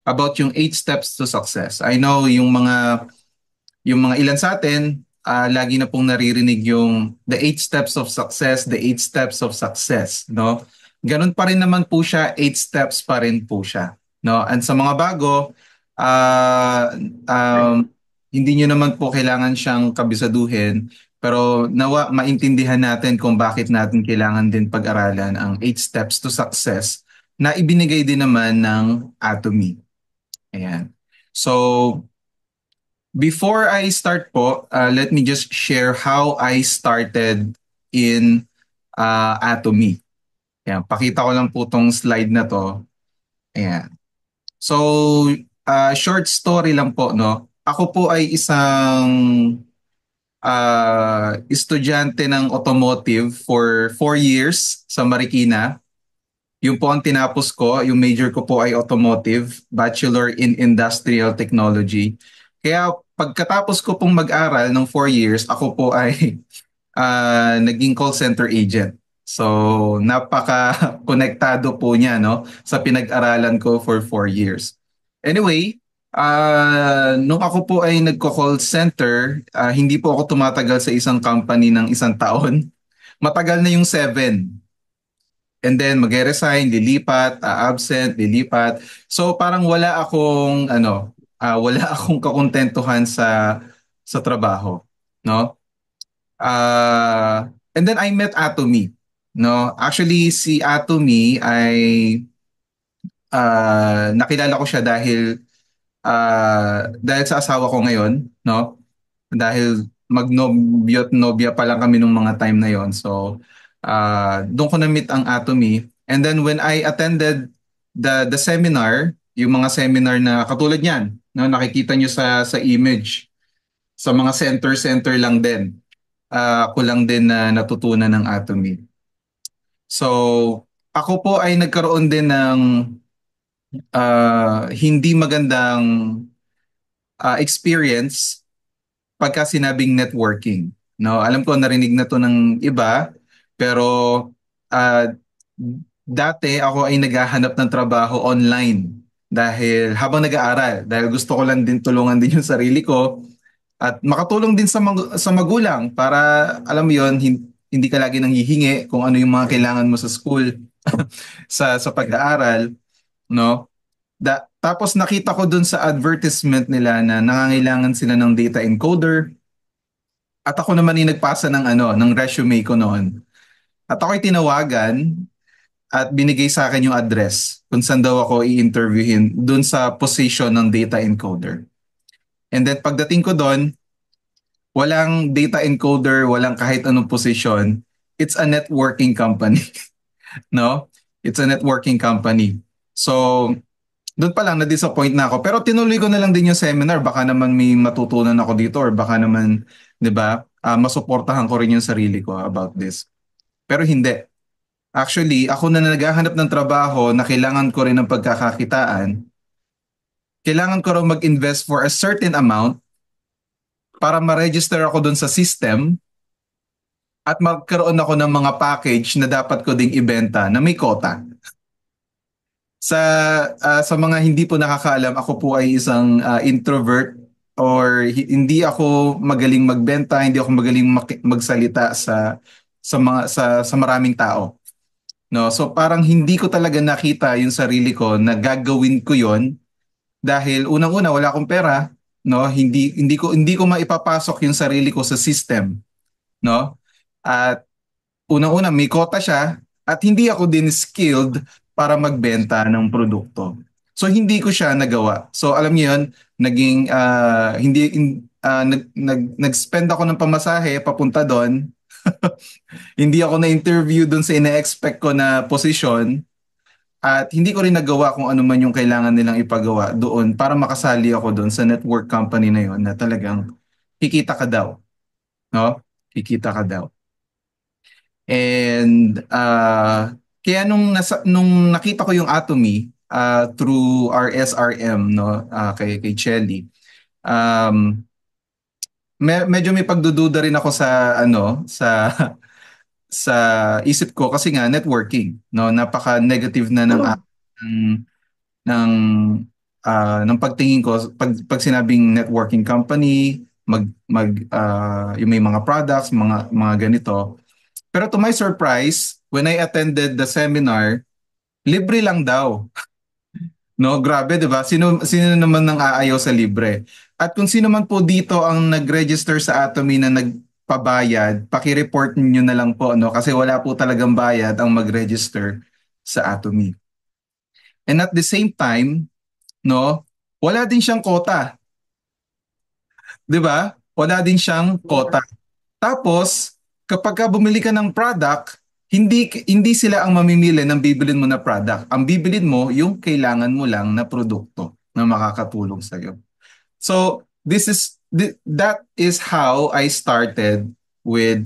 about yung 8 steps to success. I know yung mga ilan sa atin, lagi na pong naririnig yung the 8 steps of success, the 8 steps of success, no? Ganun pa rin naman po siya, 8 steps pa rin po siya, no? And sa mga bago, ah, hindi nyo naman po kailangan siyang kabisaduhin, pero nawa maintindihan natin kung bakit natin kailangan din pag-aralan ang 8 steps to success na ibinigay din naman ng Atomy. Ayan. So, before I start po, let me just share how I started in Atomy. Ayan, pakita ko lang po tong slide na to. Ayan. So, short story lang po, no? Ako po ay isang estudyante ng automotive for 4 years sa Marikina. Yung po ang tinapos ko, yung major ko po ay automotive, Bachelor in Industrial Technology. Kaya pagkatapos ko pong mag-aral ng 4 years, ako po ay naging call center agent. So napaka-konektado po niya, no, sa pinag-aralan ko for 4 years. Anyway, nung ako po ay nagko-call center, hindi po ako tumatagal sa isang company ng isang taon. Matagal na yung 7. And then mag-resign, lilipat, absent, lilipat. So parang wala akong kakontentuhan sa trabaho, no? And then I met Atomy, no? Actually si Atomy ay nakilala ko siya dahil sa asawa ko ngayon, no? Dahil magnobyo't nobya pa lang kami nung mga time na yon. So, doon ko na-meet ang Atomy. And then when I attended the seminar, yung mga seminar na katulad niyan, no, nakikita nyo sa image, sa mga center-center lang din. Ako lang din na natutunan ng Atomy. So, ako po ay nagkaroon din ng hindi magandang experience pagka sinabing networking. No, alam ko narinig na 'to ng iba, pero uh, dati ako ay naghahanap ng trabaho online dahil habang nag-aaral, dahil gusto ko lang din tulungan din yung sarili ko at makatulong din sa magulang para alam mo yon, hindi ka lagi nang hihingi kung ano yung mga kailangan mo sa school sa pag-aaral, no? Tapos nakita ko dun sa advertisement nila na nangangailangan sila ng data encoder. At ako naman yung nagpasa ng resume ko noon. At ako'y tinawagan at binigay sa akin yung address kung saan daw ako i-interviewin dun sa position ng data encoder. And then pagdating ko doon, walang data encoder, walang kahit anong position. It's a networking company, no? It's a networking company. So, doon pa lang na-disappoint na ako. Pero tinuloy ko na lang din yung seminar. Baka naman may matutunan ako dito or baka naman, di ba, masuportahan ko rin yung sarili ko about this. Pero hindi. Actually, ako na naghahanap ng trabaho na kailangan ko rin ng pagkakakitaan, kailangan ko rin mag-invest for a certain amount para ma-register ako doon sa system at magkaroon ako ng mga package na dapat ko ding ibenta na may quota. Sa sa mga hindi po nakakaalam, ako po ay isang introvert or hindi ako magaling magbenta, hindi ako magaling magsalita sa maraming tao. No, so parang hindi ko talaga nakita yung sarili ko na gagawin ko 'yon dahil unang-una wala akong pera, no? Hindi ko maipapasok yung sarili ko sa system, no? At unang-una may quota siya at hindi ako din skilled para magbenta ng produkto. So hindi ko siya nagawa. So alam niyo 'yon, naging hindi nag-spend ako ng pamasahe papunta doon. Hindi ako na-interview doon sa ina-expect ko na posisyon at hindi ko rin nagawa kung ano man yung kailangan nilang ipagawa doon para makasali ako doon sa network company na yon na talagang kikita ka daw, no? Kikita ka daw. And kaya nung nakita ko yung Atomy through our SRM, no, kay Chelly, um, medyo may pagdududa rin ako sa sa isip ko kasi nga networking, no, napaka-negative na ng ng pagtingin ko pag sinabing networking company, yung may mga products, mga ganito. Pero to my surprise, when I attended the seminar, libre lang daw. No, grabe 'di ba? Sino naman nang aayaw sa libre? At kung sino man po dito ang nag-register sa Atomy na nagpabayad, paki-report niyo na lang po no kasi wala po talagang bayad ang mag-register sa Atomy. And at the same time, no, wala din siyang quota, 'di ba? Wala din siyang quota. Tapos, kapag ka bumili ka ng product, hindi sila ang mamimili ng bibilin mo na product. Ang bibilin mo yung kailangan mo lang na produkto na makakatulong sa iyo. So, that is how I started with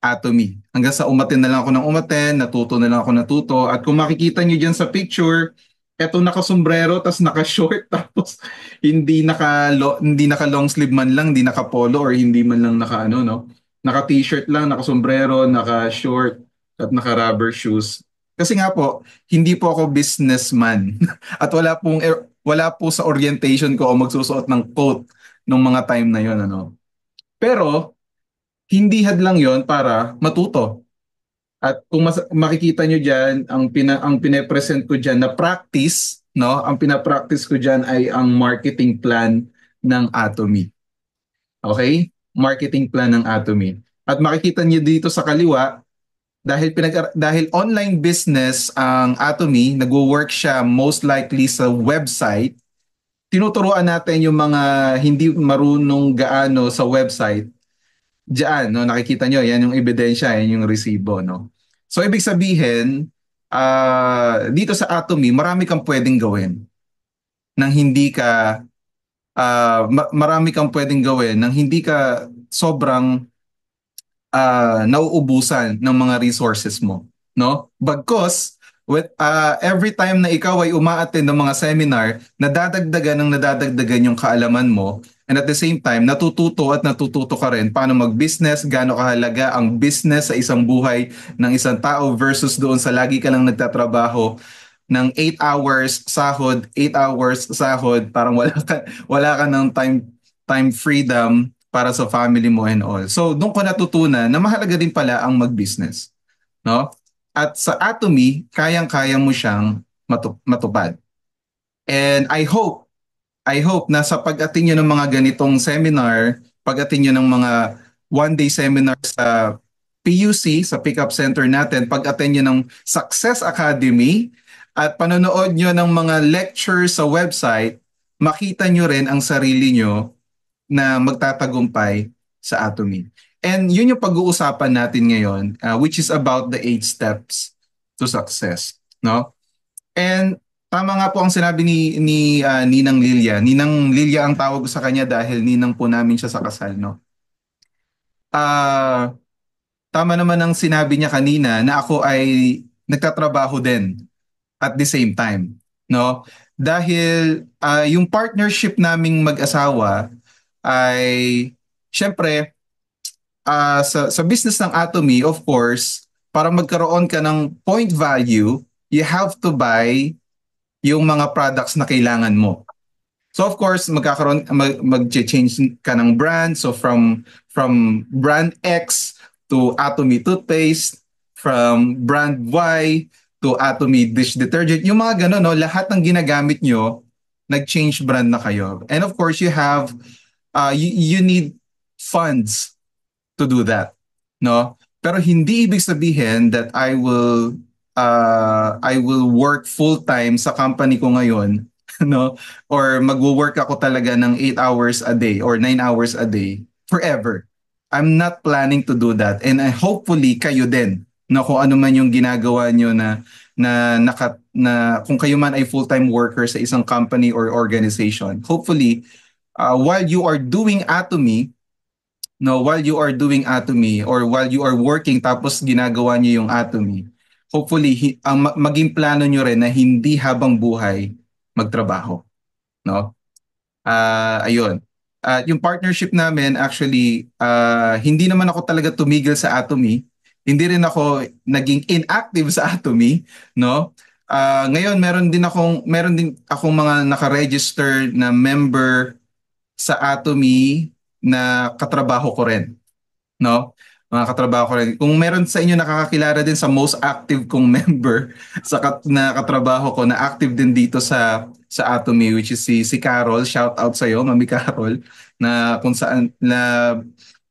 Atomy. Hanggang sa umatin na lang ako ng umatin, natuto na lang ako natuto. At kung makikita niyo diyan sa picture, eto naka-sombrero tas naka-short tapos hindi naka long sleeve man lang, hindi naka polo or hindi man lang naka ano no. Naka t-shirt lang, naka sombrero, naka short at naka rubber shoes. Kasi nga po, hindi po ako businessman at wala po sa orientation ko o magsusuot ng coat nung mga time na yon ano. Pero hindi hadlang yon para matuto. At kung makikita nyo dyan, ang pine-present ko dyan na practice, no? Ang pina-practice ko dyan ay ang marketing plan ng Atomy. Okay? Marketing plan ng Atomy. At makikita nyo dito sa kaliwa, dahil online business ang Atomy, nagwo-work siya most likely sa website. Tinuturuan natin yung mga hindi marunong gaano sa website. Diyan, no, nakikita nyo, yan yung ebidensya, yan yung resibo, no. So, ibig sabihin, dito sa Atomy, marami kang pwedeng gawin nang hindi ka, marami kang pwedeng gawin nang hindi ka sobrang nauubusan ng mga resources mo, no? Bagkus every time na ikaw ay umaattend ng mga seminar, nadadagdagan yung kaalaman mo, and at the same time natututo ka rin paano mag-business, gaano kahalaga ang business sa isang buhay ng isang tao versus doon sa lagi ka lang nagtatrabaho ng 8 hours sahod, parang wala ka ng time freedom para sa family mo and all. So doon ko natutunan na mahalaga din pala ang mag-business, no? At sa Atomy, kayang-kaya mo siyang matupad. And I hope na sa pag-attend nyo ng mga ganitong seminar, pag-attend nyo ng mga one-day seminar sa PUC, sa Pickup Center natin, pag-attend nyo ng Success Academy, at panonood nyo ng mga lectures sa website, makita nyo rin ang sarili nyo na magtatagumpay sa Atomy. And yun yung pag-uusapan natin ngayon, which is about the 8 steps to success, no? And tama nga po ang sinabi ni Ninang Lilia. Ninang Lilia ang tawag ko sa kanya dahil ninang po namin siya sa kasal, no? Ah, tama naman ang sinabi niya kanina na ako ay nagtatrabaho din at the same time, no? Dahil yung partnership naming mag-asawa ay syempre sa business ng Atomy, of course, para magkaroon ka ng point value, you have to buy yung mga products na kailangan mo. So of course, mag-change ka ng brand. So from brand X to Atomy toothpaste, from brand Y to Atomy dish detergent. Yung mga gano'n, no, lahat ng ginagamit nyo, nag-change brand na kayo. And of course, you need funds to do that, no? Pero hindi ibig sabihin that I will work full-time sa company ko ngayon, no? Or magwo-work ako talaga ng 8 hours a day or 9 hours a day forever. I'm not planning to do that. And hopefully kayo din, no, kung ano man yung ginagawa nyo na kung kayo man ay full-time worker sa isang company or organization, hopefully while you are doing Atomy, no, while you are doing Atomy or while you are working tapos ginagawa niyo yung Atomy, hopefully maging plano niyo rin na hindi habang buhay magtrabaho, no? Ayun. Yung partnership namin actually hindi naman ako talaga tumigil sa Atomy. Hindi rin ako naging inactive sa Atomy, no? Ngayon meron din akong mga naka-register na member sa Atomy na katrabaho ko rin, no? Mga katrabaho ko rin. Kung meron sa inyo nakakakilala din sa most active kong member na katrabaho ko na active din dito sa Atomy, which is si Carol. Shout out sa iyo, Mami Carol, na kung saan na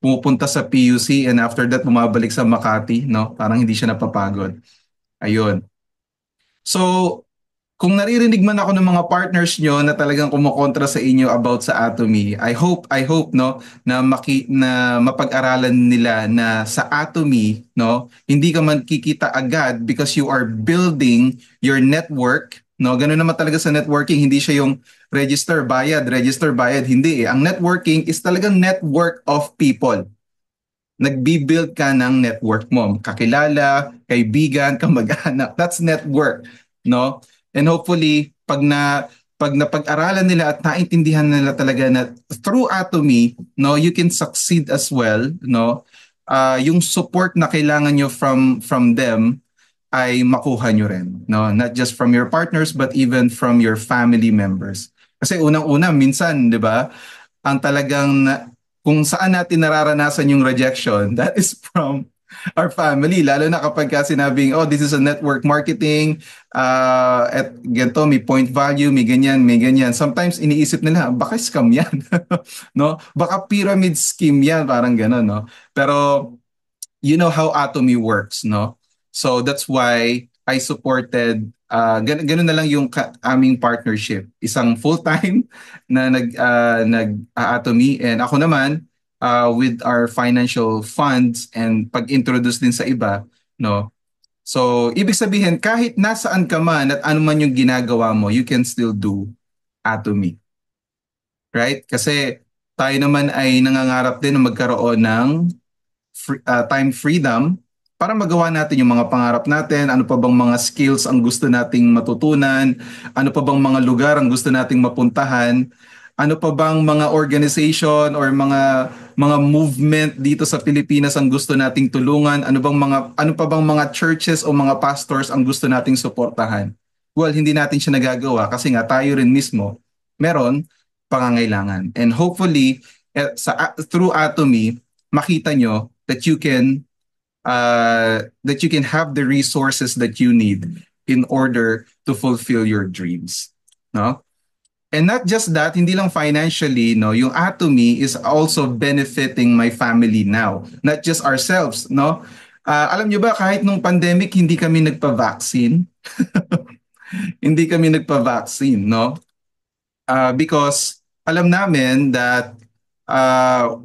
pumupunta sa PUC and after that bumabalik sa Makati, no? Parang hindi siya napapagod. Ayun. So, kung naririnig man ako ng mga partners nyo na talagang kumukontra sa inyo about sa Atomy, I hope no na mapag-aralan nila na sa Atomy, no, hindi ka man kikita agad because you are building your network, no. Ganun naman talaga sa networking, hindi siya yung register bayad, hindi eh. Ang networking is talagang network of people. Nagbi-build ka ng network mo, kakilala, kaibigan, kamag-anak. That's network, no? And hopefully, pag napag-aralan nila at naintindihan nila talaga na through Atomy, no, you can succeed as well, no? Yung support na kailangan nyo from them ay makuha nyo rin, no? Not just from your partners but even from your family members. Kasi unang-una minsan, 'di ba? Ang talagang kung saan natin nararanasan yung rejection, that is from our family. Lalo na kapag ka sinabing, oh, this is a network marketing, at ganito, may point value, may ganyan, may ganyan. Sometimes iniisip nila, baka scam yan. No? Baka pyramid scheme yan, parang gano'n, no? Pero you know how Atomy works, no? So that's why I supported ganun na lang yung aming partnership. Isang full-time na nag-Atomy and ako naman with our financial funds and pag-introduce din sa iba, no? So ibig sabihin kahit nasaan ka man at ano man yung ginagawa mo, you can still do Atomy, right? Kasi tayo naman ay nangangarap din na magkaroon ng time freedom para magawa natin yung mga pangarap natin, ano pa bang mga skills ang gusto nating matutunan, ano pa bang mga lugar ang gusto nating mapuntahan, ano pa bang mga organization or mga movement dito sa Pilipinas ang gusto nating tulungan, ano pa bang mga churches o mga pastors ang gusto nating suportahan. Well, hindi natin siya nagagawa kasi nga tayo rin mismo meron pangangailangan. And hopefully through Atomy makita nyo that you can have the resources that you need in order to fulfill your dreams, no? And not just that, hindi lang financially, no, yung Atomy is also benefiting my family now, not just ourselves, no? Alam nyo ba, kahit nung pandemic, hindi kami nagpa-vaccine. Hindi kami nagpa-vaccine, no? Because alam namin that uh,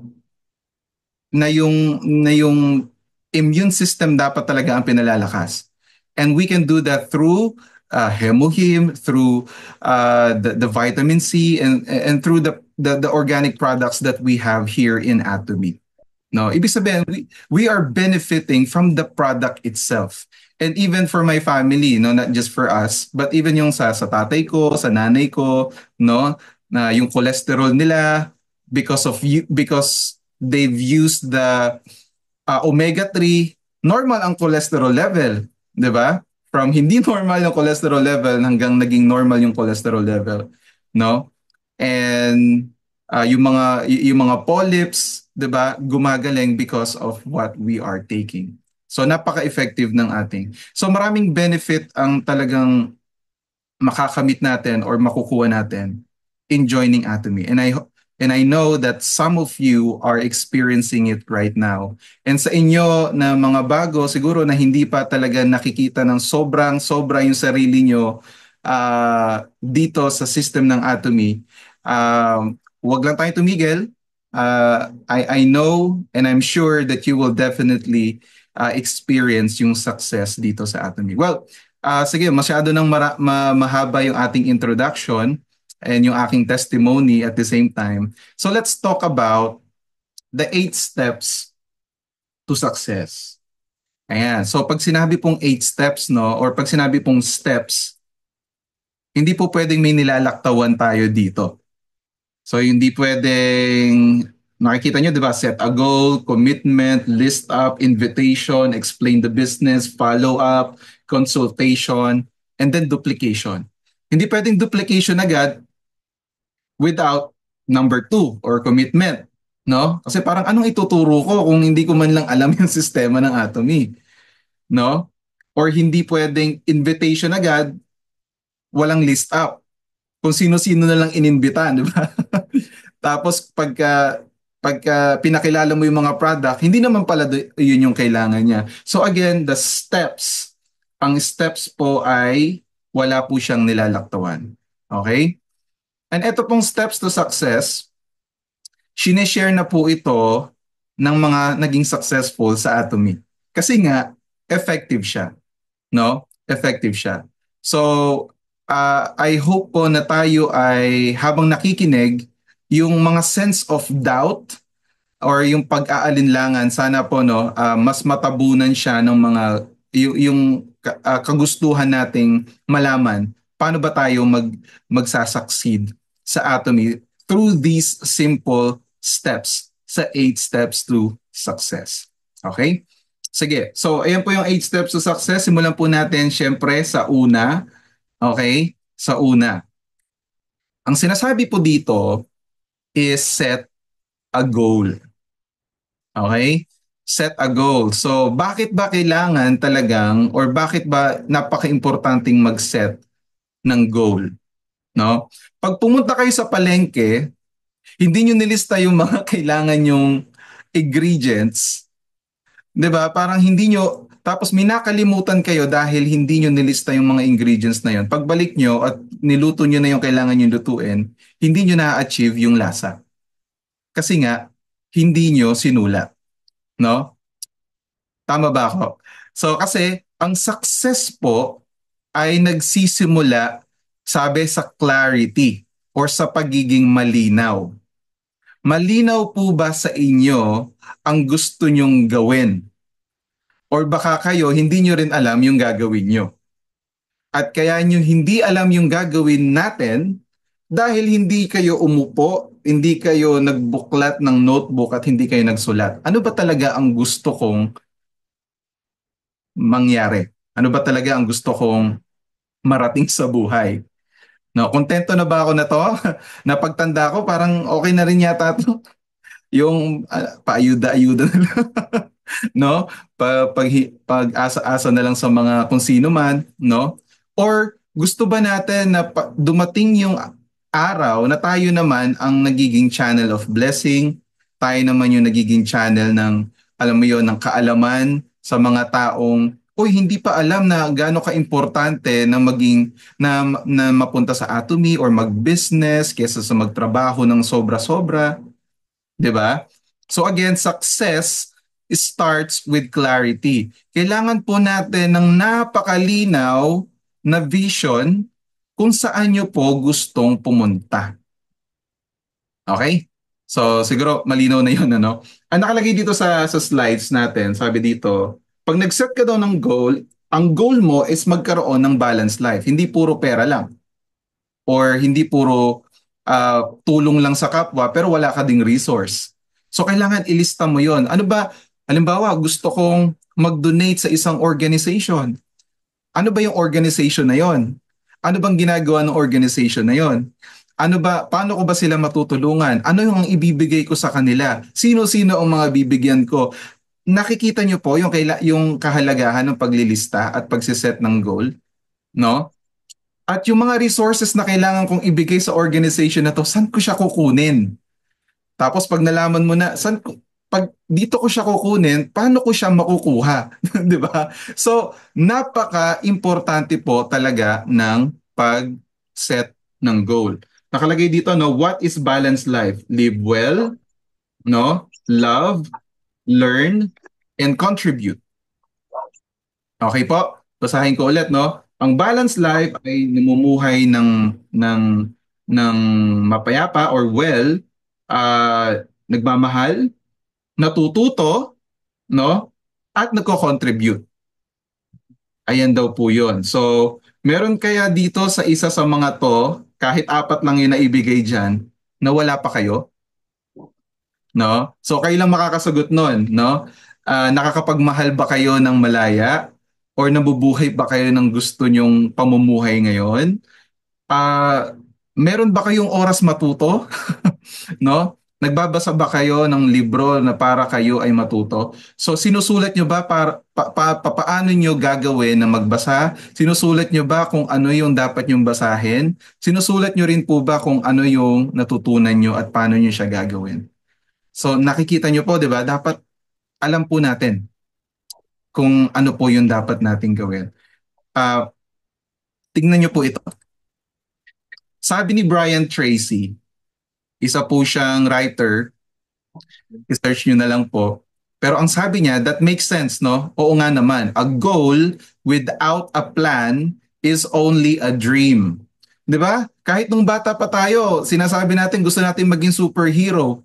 na yung immune system dapat talaga ang pinalalakas. And we can do that through Hemohim, through the vitamin C, and through the organic products that we have here in Atomy. No, ibig sabihin, we are benefiting from the product itself. And even for my family, no, not just for us, but even yung sa tatay ko, sa nanay ko, no, na yung cholesterol nila because they've used the omega-3, normal ang cholesterol level, 'di ba? From hindi normal yung cholesterol level hanggang naging normal yung cholesterol level, no? And yung mga polyps, 'di ba, gumagaling because of what we are taking. So napaka-effective ng ating. So maraming benefit ang talagang makakamit natin or makukuha natin in joining Atomy. And I know that some of you are experiencing it right now. And sa inyo na mga bago, siguro na hindi pa talaga nakikita ng sobra yung sarili nyo dito sa system ng Atomy, wag lang tayong tumigil. I know and I'm sure that you will definitely experience yung success dito sa Atomy. Well, sige, masyado nang mahaba yung ating introduction and yung aking testimony at the same time. So let's talk about the 8 steps to success. Ayan. So pag sinabi pong 8 steps, no, or pag sinabi pong steps, hindi po pwedeng may nilalaktawan tayo dito. So hindi pwedeng, nakikita nyo, di ba, set a goal, commitment, list up, invitation, explain the business, follow up, consultation. and then duplication. Hindi pwedeng duplication agad without number two or commitment. No? Kasi parang anong ituturo ko kung hindi ko man lang alam yung sistema ng Atomy, no? Or hindi pwedeng invitation agad, walang list up. Kung sino-sino na lang inimbita, di ba? Tapos pagka pinakilala mo yung mga product, hindi naman pala yun yung kailangan niya. So again, the steps, ang steps po ay wala po siyang nilalaktawan. Okay? And ito pong steps to success, sineshare na po ito ng mga naging successful sa Atomy. Kasi nga, effective siya. No? Effective siya. So, I hope po na tayo ay habang nakikinig, yung mga sense of doubt or yung pag-aalinlangan, sana po no, mas matabunan siya ng mga yung kagustuhan nating malaman paano ba tayo magsasucceed sa Atomy through these simple steps sa 8 steps to success. Okay? Sige. So, ayan po yung 8 steps to success. Simulan po natin syempre sa una. Okay? Sa una. Ang sinasabi po dito is set a goal. Okay? Set a goal. So, bakit ba kailangan talagang or bakit ba napaka-importanting mag-set ng goal? No? Pag pumunta kayo sa palengke, hindi nyo nilista yung mga kailangan yung ingredients. 'Di ba? Parang hindi nyo, tapos minakalimutan kayo dahil hindi nyo nilista yung mga ingredients na yun. Pagbalik nyo at niluto nyo na yung kailangan nyo lutuin, hindi nyo na-achieve yung lasa. Kasi nga, hindi nyo sinulat. No? Tama ba ako? So kasi ang success po ay nagsisimula, sabi, sa clarity or sa pagiging malinaw. Malinaw po ba sa inyo ang gusto nyong gawin? Or baka kayo hindi nyo rin alam yung gagawin nyo. At kaya nyo hindi alam yung gagawin natin dahil hindi kayo umupo, hindi kayo nagbuklat ng notebook at hindi kayo nagsulat. Ano ba talaga ang gusto kong mangyari? Ano ba talaga ang gusto kong marating sa buhay? No, kontento na ba ako na to? Na pagtanda ko, parang okay na rin yata to. Yung paayuda-ayuda na lang. No? Pag-asa-asa na lang sa mga kung sino man, no? Or gusto ba natin na dumating yung araw na tayo naman ang nagiging channel of blessing, tayo naman yung nagiging channel ng, alam mo yon, ng kaalaman sa mga taong uy, hindi pa alam na gaano ka-importante na na mapunta sa Atomy or mag-business kaysa sa magtrabaho ng sobra-sobra, 'di ba? So again, success starts with clarity. Kailangan po natin ng napakalinaw na vision kung saan nyo po gustong pumunta. Okay? So siguro malinaw na 'yon, ano? Ang nakalagay dito sa slides natin, sabi dito, pag nag-set ka daw ng goal, ang goal mo is magkaroon ng balanced life. Hindi puro pera lang or hindi puro tulong lang sa kapwa pero wala ka ding resource. So kailangan ilista mo 'yon. Ano ba, halimbawa, gusto kong mag-donate sa isang organization. Ano ba yung organization na 'yon? Ano bang ginagawa ng organization na 'yon? Ano ba, paano ko ba sila matutulungan? Ano yung ibibigay ko sa kanila? Sino-sino ang mga bibigyan ko? Nakikita niyo po yung yung kahalagahan ng paglilista at pagsiset ng goal, no? At yung mga resources na kailangan kong ibigay sa organization na to, saan ko siya kukunin? Tapos pag nalaman mo na, pag dito ko siya kukunin, paano ko siya makukuha? 'Di ba? So, napaka-importante po talaga ng pag-set ng goal. Nakalagay dito, no, what is balanced life? Live well, no? Love, learn, and contribute. Okay po? Basahin ko ulit, no? Ang balanced life ay namumuhay ng mapayapa or well, nagmamahal, natututo, no? At nagko-contribute. Ayan daw po 'yon. So, meron kaya dito sa isa sa mga to, kahit apat lang 'yung naibigay diyan, na wala pa kayo, no? So, kayo lang makakasagot nun, no? Nakakapagmahal ba kayo ng malaya? Or nabubuhay ba kayo ng gusto nyong pamumuhay ngayon? Ah, meron ba kayong oras matuto? No? Nagbabasa ba kayo ng libro na para kayo ay matuto? So sinusulat nyo ba paano nyo gagawin na magbasa? Sinusulat nyo ba kung ano yung dapat nyong basahin? Sinusulat nyo rin po ba kung ano yung natutunan nyo at paano nyo siya gagawin? So nakikita nyo po, di ba? Dapat alam po natin kung ano po yung dapat nating gawin. Ah, tingnan nyo po ito. Sabi ni Brian Tracy, isa po siyang writer, i-search nyo na lang po. Pero ang sabi niya, that makes sense, no? Oo nga naman. A goal without a plan is only a dream. 'Di ba? Kahit nung bata pa tayo, sinasabi natin gusto natin maging superhero.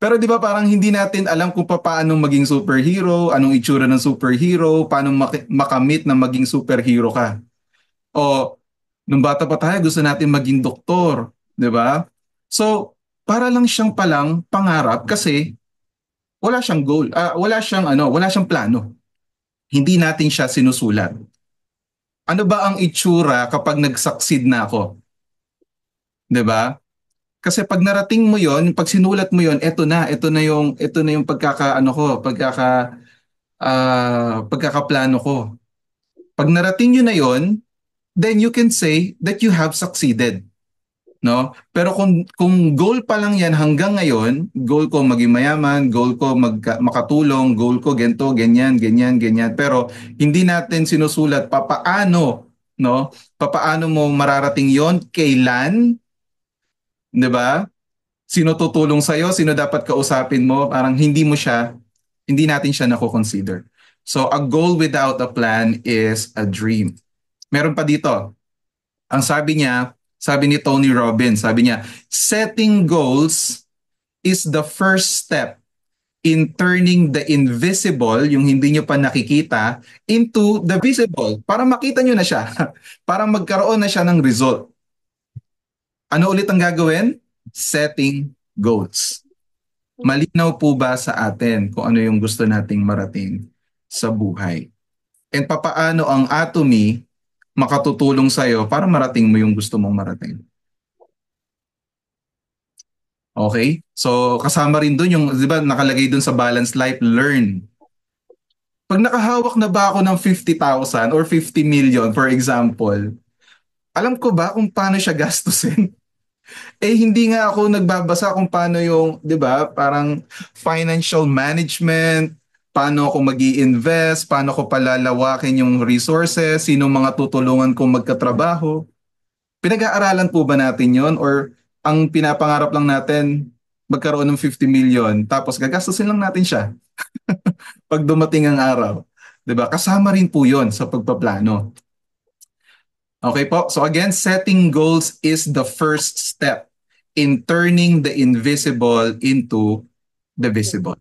Pero 'di ba parang hindi natin alam kung paano maging superhero, anong itsura ng superhero, paano makamit na maging superhero ka. O nung bata pa tayo, gusto natin maging doktor, 'di ba? So, para lang siyang palang pangarap kasi wala siyang goal, wala siyang plano. Hindi natin siya sinusulat. Ano ba ang itsura kapag nag-succeed na ako? 'Di ba? Kasi pag narating mo 'yon, pag sinulat mo 'yon, ito na yung pagkakaplano ko. Pag narating niyo na 'yon, then you can say that you have succeeded. No? Pero kung goal pa lang 'yan hanggang ngayon, goal ko maging mayaman, goal ko makatulong, goal ko ganito, ganyan, ganyan, ganyan. Pero hindi natin sinusulat papaano, no? Papaano mo mararating 'yon, kailan, 'di ba? Sino tutulong sa iyo, sino dapat kausapin mo, parang hindi natin siya nako-consider. So a goal without a plan is a dream. Meron pa dito. Ang sabi ni Tony Robbins, sabi niya, setting goals is the first step in turning the invisible, yung hindi nyo pa nakikita, into the visible. Para makita nyo na siya. Para magkaroon na siya ng result. Ano ulit ang gagawin? Setting goals. Malinaw po ba sa atin kung ano yung gusto nating marating sa buhay? And papaano ang Atomy makatutulong sa'yo para marating mo yung gusto mong marating? Okay? So, kasama rin dun yung, di ba, nakalagay dun sa Balanced Life, learn. Pag nakahawak na ba ako ng 50,000 or 50 million, for example, alam ko ba kung paano siya gastusin? Eh, hindi nga ako nagbabasa kung paano yung, di ba, parang financial management, paano ako mag invest paano ko palalawakin yung resources, sino mga tutulungan kong magkatrabaho. Pinag-aaralan po ba natin yon or ang pinapangarap lang natin magkaroon ng 50 million tapos gagastusin lang natin siya pag dumating ang araw. 'Di ba? Kasama rin po 'yon sa pagpaplano. Okay po? So again, setting goals is the first step in turning the invisible into the visible.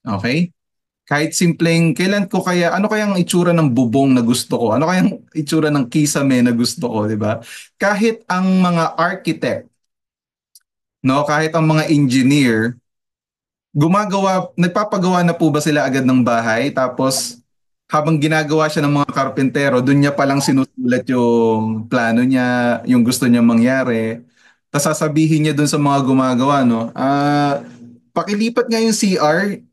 Okay? Kahit simpleng, ano kayang itsura ng bubong na gusto ko? Ano kayang itsura ng kisame na gusto ko, di ba? Kahit ang mga architect, no, kahit ang mga engineer, nagpapagawa na po ba sila agad ng bahay? Tapos, habang ginagawa siya ng mga karpentero, doon niya palang sinusulat yung plano niya, yung gusto niya mangyari. Tapos sasabihin niya doon sa mga gumagawa, no, pakilipat nga yung CR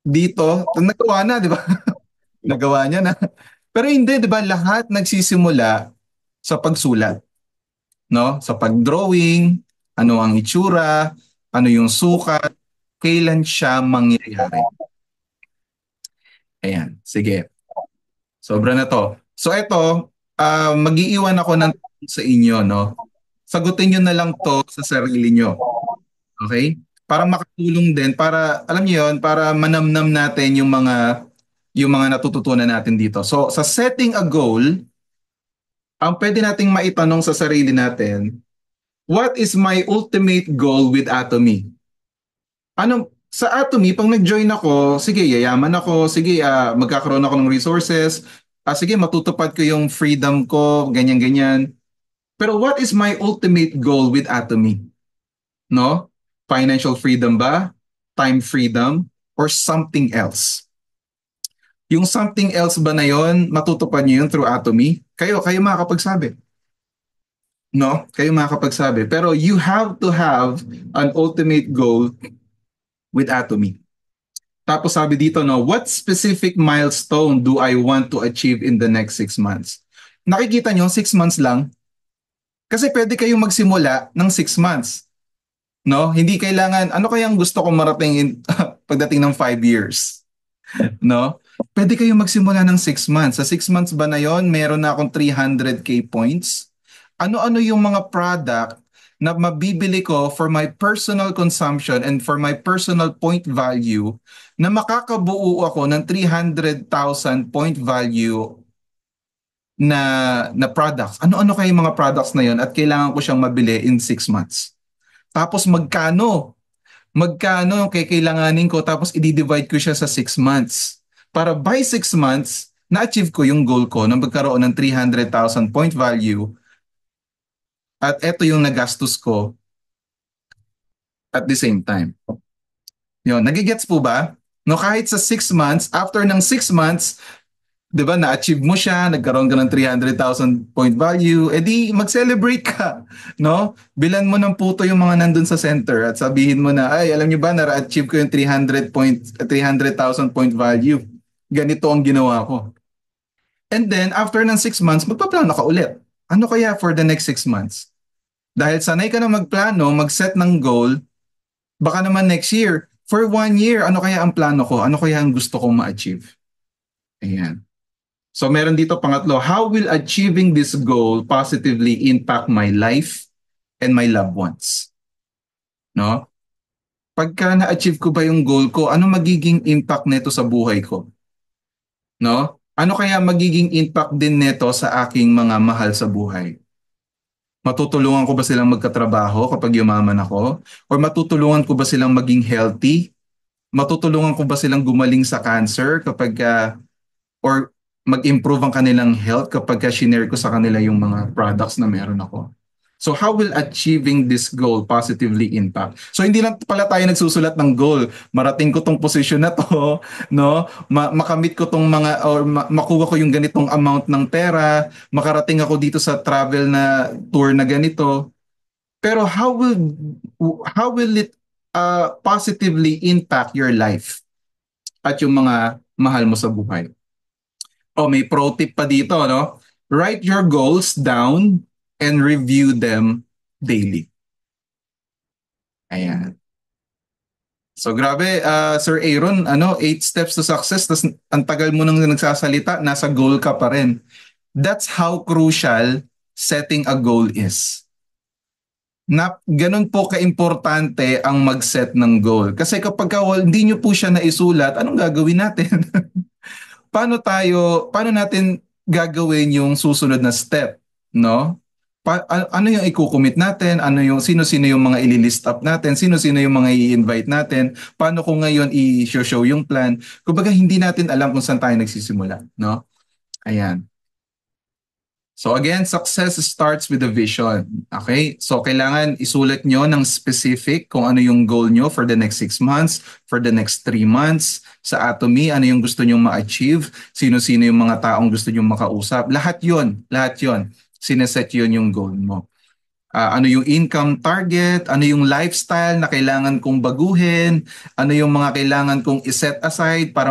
dito. Nagawa na, di ba? Nagawa niya na. Pero hindi, 'di ba, lahat nagsisimula sa pagsulat, no? Sa pagdrawing, ano ang itsura, ano yung sukat, kailan siya mangyayari. Ayan, sige. Sobra na 'to. So ito, mag-iiwan ako ng tanong sa inyo, no? Sagutin niyo na lang 'to sa sarili niyo. Okay? Para makatulong din, para alam niyo 'yon, para manamnam natin yung mga natututunan natin dito. So, sa setting a goal, ang pwede nating maitanong sa sarili natin, what is my ultimate goal with Atomy? Sa Atomy, pag nag-join ako, sige, yayaman ako, sige, magkakaroon ako ng resources, sige, matutupad ko yung freedom ko, ganyan-ganyan. Pero what is my ultimate goal with Atomy? No? Financial freedom ba? Time freedom? Or something else? Yung something else ba na yon, matutupad nyo yun through Atomy? Kayo makakapagsabi. No? Kayo makakapagsabi. Pero you have to have an ultimate goal with Atomy. Tapos sabi dito, no, what specific milestone do I want to achieve in the next 6 months? Nakikita nyo, 6 months lang. Kasi pwede kayong magsimula ng 6 months. No? Hindi kailangan, ano kayang gusto kong marating pagdating ng 5 years? No? Pwede kayong magsimula ng 6 months. Sa 6 months ba na yon, meron na akong 300k points. Ano-ano yung mga product na mabibili ko for my personal consumption and for my personal point value na makakabuo ako ng 300,000 point value na products. Ano-ano kaya yung mga products na yon at kailangan ko siyang mabili in 6 months. Tapos magkano kailanganin ko, tapos i-divide ko siya sa 6 months. Para by 6 months, na-achieve ko yung goal ko na magkaroon ng 300,000 point value at eto yung nagastos ko at the same time. Yun, nagigets po ba? No, kahit sa 6 months, after ng 6 months, 'di ba, na-achieve mo siya, nagkaroon ka ng 300,000 point value, edi mag-celebrate ka, no? Bilan mo ng puto yung mga nandun sa center at sabihin mo na, ay, alam niyo ba, na-achieve ko yung 300,000 point value. Ganito ang ginawa ko. And then, after ng 6 months, magpaplano ka ulit. Ano kaya for the next 6 months? Dahil sanay ka na magplano, mag-set ng goal, baka naman next year, for 1 year, ano kaya ang plano ko? Ano kaya ang gusto kong ma-achieve? Ayan. So meron dito pangatlo, how will achieving this goal positively impact my life and my loved ones? No? Pagka na-achieve ko ba yung goal ko, ano magiging impact nito sa buhay ko? No? Ano kaya magiging impact din nito sa aking mga mahal sa buhay? Matutulungan ko ba silang magkatrabaho kapag yumaman ako? Or matutulungan ko ba silang maging healthy? Matutulungan ko ba silang gumaling sa cancer kapag or mag-improve ang kanilang health kapag shinare ko sa kanila yung mga products na meron ako. So how will achieving this goal positively impact? So hindi lang pala tayo nagsusulat ng goal. Marating ko tong position na to, no? Makamit ko tong mga or makuha ko yung ganitong amount ng pera, makarating ako dito sa travel na tour na ganito. Pero how will it positively impact your life at yung mga mahal mo sa buhay? Oh, may pro tip pa dito, no? Write your goals down and review them daily. Ayan. So grabe, Sir Aaron, 8 steps to success, tas ang tagal mo nang nagsasalita, nasa goal ka pa rin. That's how crucial setting a goal is. Ganun po kaimportante ang mag-set ng goal. Kasi kapag hindi nyo po siya naisulat, anong gagawin natin? Paano natin gagawin yung susunod na step, no? Ano yung i-commit natin? Sino-sino yung mga i-list up natin? Sino-sino yung mga i-invite natin? Paano kung ngayon i-show yung plan? Kumbaga hindi natin alam kung saan tayo nagsisimula, no? Ayan. So again, success starts with a vision. Okay? So kailangan isulat nyo ng specific kung ano yung goal nyo for the next 6 months, for the next 3 months. Sa Atomy, ano yung gusto nyo ma-achieve, sino-sino yung mga taong gusto nyo makausap. Lahat yon, sineset yun yung goal mo. Ano yung income target, ano yung lifestyle na kailangan kong baguhin, ano yung mga kailangan kong iset aside para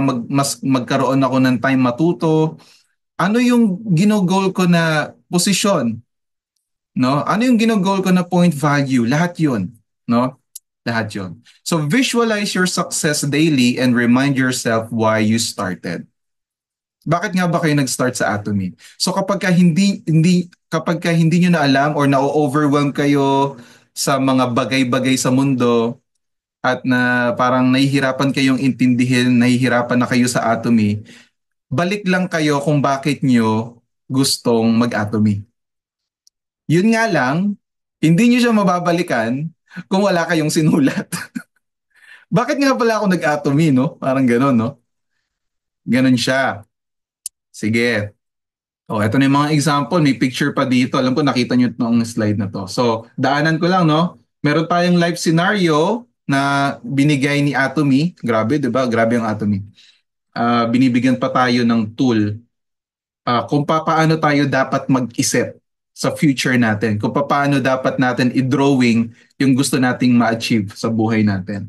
magkaroon ako ng time matuto. Ano yung ginogol ko na posisyon, no? Ano yung ginogol ko na point value? Lahat 'yon, no? Lahat 'yon. So visualize your success daily and remind yourself why you started. Bakit nga ba kayo nag-start sa Atomy? So kapag ka hindi niyo na alam or na-overwhelm kayo sa mga bagay-bagay sa mundo at na parang nahihirapan kayong intindihin, nahihirapan na kayo sa Atomy, balik lang kayo kung bakit nyo gustong mag-atomy. Yun nga lang, hindi nyo siya mababalikan kung wala kayong sinulat. Bakit nga pala ako nag-atomy, no? Parang gano'n, no? Ganon siya. Sige. Oh, ito na yung mga example. May picture pa dito. Alam ko nakita nyo itong slide na to. So, daanan ko lang, no? Meron tayong life scenario na binigay ni Atomy. Grabe, di ba? Grabe yung Atomy. binibigyan pa tayo ng tool kung paano tayo dapat mag-isip sa future natin, kung paano dapat natin i-drawing yung gusto nating ma-achieve sa buhay natin.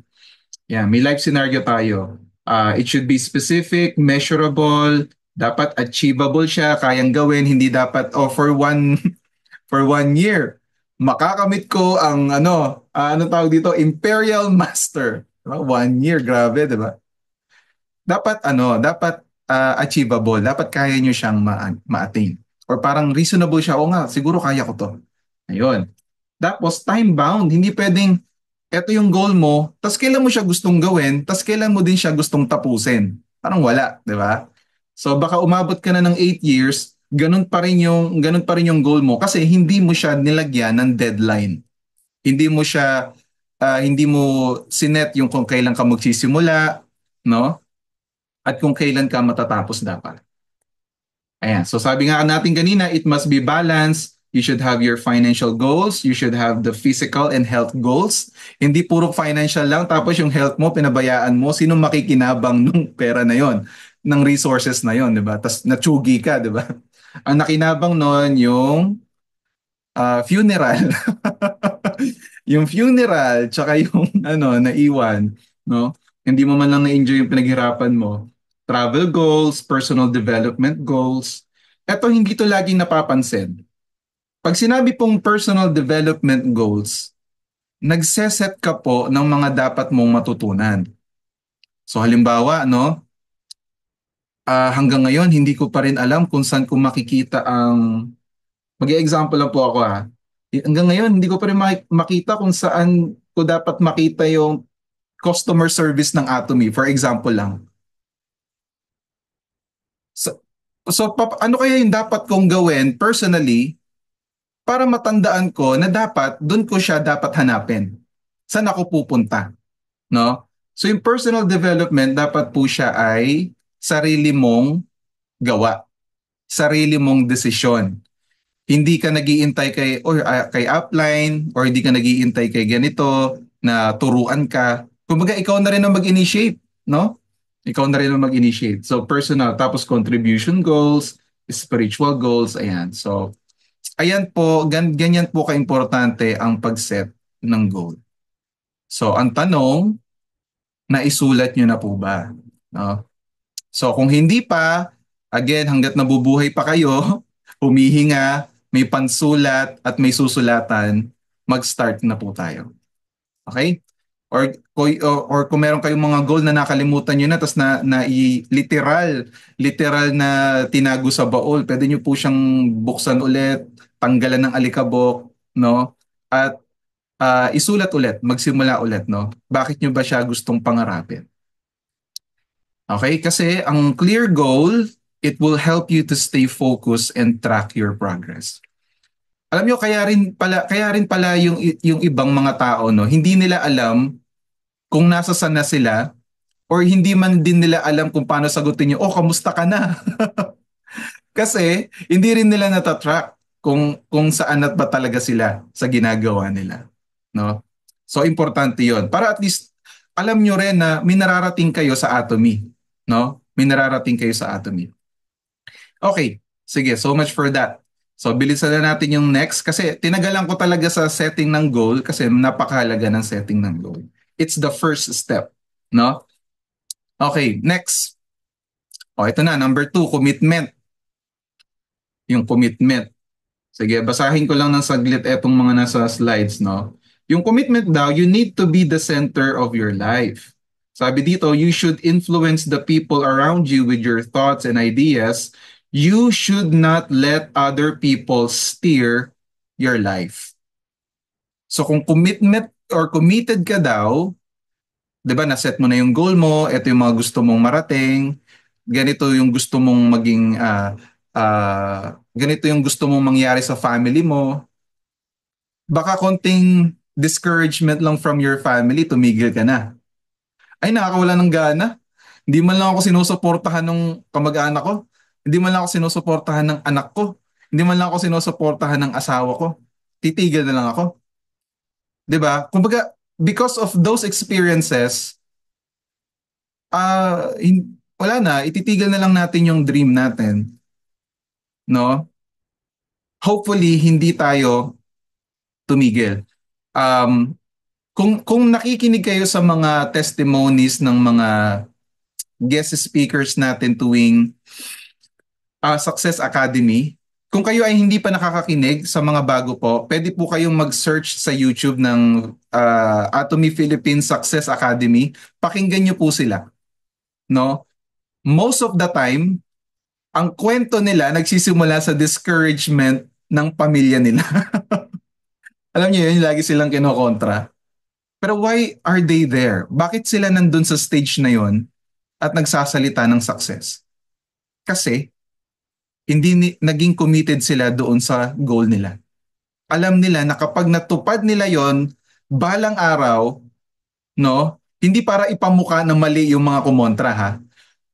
Yeah, may life scenario tayo. It should be specific, measurable, dapat achievable siya, kayang gawin, hindi dapat for one for 1 year. Makakamit ko ang ano tawag dito, Imperial Master. Diba? 1 year, grabe, 'di ba? Dapat achievable, dapat kaya nyo siyang ma-attain. Or parang reasonable siya, o nga, siguro kaya ko to. Ayun. Tapos time bound, hindi pwedeng eto yung goal mo, tas kailan mo siya gustong gawin, tas kailan mo din siya gustong tapusin. Parang wala, di ba? So baka umabot ka na ng 8 years, ganun pa rin yung goal mo kasi hindi mo siya nilagyan ng deadline. Hindi mo sinet yung kung kailan ka magsisimula, no? At kung kailan ka matatapos dapat. Ayan. So sabi nga natin kanina, it must be balanced. You should have your financial goals. You should have the physical and health goals. Hindi puro financial lang. Tapos yung health mo, pinabayaan mo. Sino makikinabang nung pera na yon, ng resources na yon, di ba? Tapos natsugi ka, di ba? Ang nakinabang nun yung funeral. Yung funeral, tsaka yung naiwan, no? Hindi mo man lang na-enjoy yung pinaghirapan mo. Travel goals, personal development goals. Eto, hindi to laging napapansin. Pag sinabi pong personal development goals, nagseset ka po ng mga dapat mong matutunan. So halimbawa, hanggang ngayon hindi ko pa rin alam kung saan ko makikita ang mag-example lang po ako ha. Hanggang ngayon hindi ko pa rin makita kung saan ko dapat makita yung customer service ng Atomy, for example lang. So, ano kaya yung dapat kong gawin personally para matandaan ko na dapat doon ko siya dapat hanapin? Saan ako pupunta? No? So yung personal development dapat po siya ay sarili mong gawa, sarili mong desisyon. Hindi ka nagiintay kay upline or hindi ka nagiintay kay ganito na turuan ka. Kumbaga ikaw na rin ang mag-initiate, no? Ikaw na rin ang mag-initiate. So personal, tapos contribution goals, spiritual goals, ayan. So ayan po, ganyan po kaimportante ang pag-set ng goal. So ang tanong, naisulat nyo na po ba? No? So kung hindi pa, again, hanggat nabubuhay pa kayo, humihinga, may pansulat at may susulatan, mag-start na po tayo. Okay? Or kung meron kayong mga goal na nakalimutan nyo na tapos literal na tinago sa baol, pwede nyo po siyang buksan ulit, tanggalan ng alikabok, no? At isulat ulit, magsimula ulit, no? Bakit nyo ba siya gustong pangarapin? Okay? Kasi ang clear goal, it will help you to stay focused and track your progress. Alam nyo, kaya rin pala yung ibang mga tao, no, hindi nila alam kung nasa saan na sila or hindi man din nila alam kung paano sagutin yung, oh, kamusta ka na? Kasi hindi rin nila natatrack kung saan at ba talaga sila sa ginagawa nila. No? So, importante yon. Para at least alam nyo rin na may nararating kayo sa Atomy. No? May nararating kayo sa Atomy. Okay, sige, so much for that. So bilisan na natin yung next kasi tinagalan ko talaga sa setting ng goal kasi napakahalaga ng setting ng goal. It's the first step, no? Okay, next. Oh, ito na, number 2, commitment. Yung commitment. Sige, basahin ko lang ng saglit etong mga nasa slides, no? Yung commitment daw, you need to be the center of your life. Sabi dito, you should influence the people around you with your thoughts and ideas. You should not let other people steer your life. So kung commitment or committed ka daw, 'di ba, na-set mo na yung goal mo, ito yung mga gusto mong marating, ganito yung gusto mong maging ganito yung gusto mong mangyari sa family mo, baka konting discouragement lang from your family, tumigil ka na. Ay, nakakawala ng gana. Hindi man lang ako sinusuportahan ng kamag-anak ko. Hindi man lang ako sinusuportahan ng anak ko. Hindi man lang ako sinusuportahan ng asawa ko. Titigil na lang ako. 'Di ba? Kumbaga, because of those experiences, wala na, ititigil na lang natin yung dream natin, no? Hopefully, hindi tayo tumigil. Um, kung nakikinig kayo sa mga testimonies ng mga guest speakers natin tuwing Success Academy, kung kayo ay hindi pa nakakakinig sa mga bago po, pwede po kayong mag-search sa YouTube ng Atomy Philippines Success Academy. Pakinggan niyo po sila, no? Most of the time, ang kwento nila nagsisimula sa discouragement ng pamilya nila. Alam niyo yun, lagi silang kinokontra. Pero why are they there? Bakit sila nandun sa stage na yon at nagsasalita ng success? Kasi naging committed sila doon sa goal nila. Alam nila na kapag natupad nila yon, balang araw, no, hindi para ipamukha na mali yung mga kumontra ha.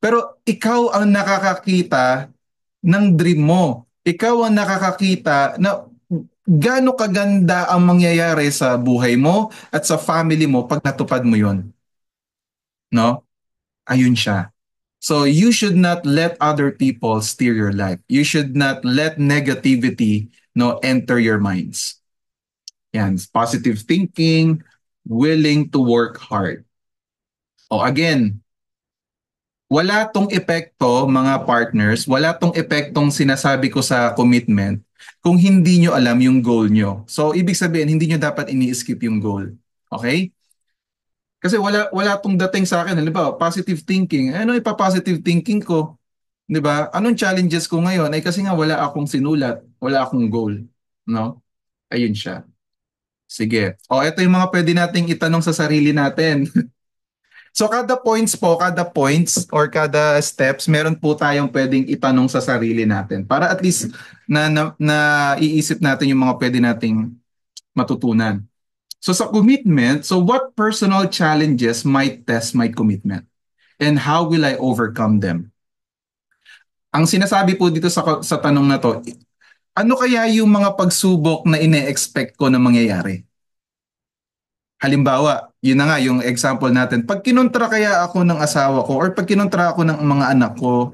Pero ikaw ang nakakakita ng dream mo. Ikaw ang nakakakita na gaano kaganda ang mangyayari sa buhay mo at sa family mo pag natupad mo yon, no? Ayun siya. So you should not let other people steer your life. You should not let negativity no enter your minds. Yan, positive thinking, willing to work hard. O again, wala tong epekto mga partners, wala tong epektong sinasabi ko sa commitment kung hindi nyo alam yung goal nyo. So ibig sabihin, hindi nyo dapat ini-skip yung goal. Okay? Kasi wala tong dating sa akin, halimbawa, positive thinking. Ano ipa-positive thinking ko? 'Di ba? Anong challenges ko ngayon? Ay kasi nga wala akong sinulat, wala akong goal, no? Ayun siya. Sige. O ito yung mga pwede nating itanong sa sarili natin. So kada points or kada steps, meron po tayong pwedeng itanong sa sarili natin para at least na iisip natin yung mga pwede nating matutunan. So sa commitment, so what personal challenges might test my commitment? And how will I overcome them? Ang sinasabi po dito sa tanong na to, ano kaya yung mga pagsubok na ine-expect ko na mangyayari? Halimbawa, yun na nga yung example natin. Pag kinontra kaya ako ng asawa ko or pag kinontra ako ng mga anak ko,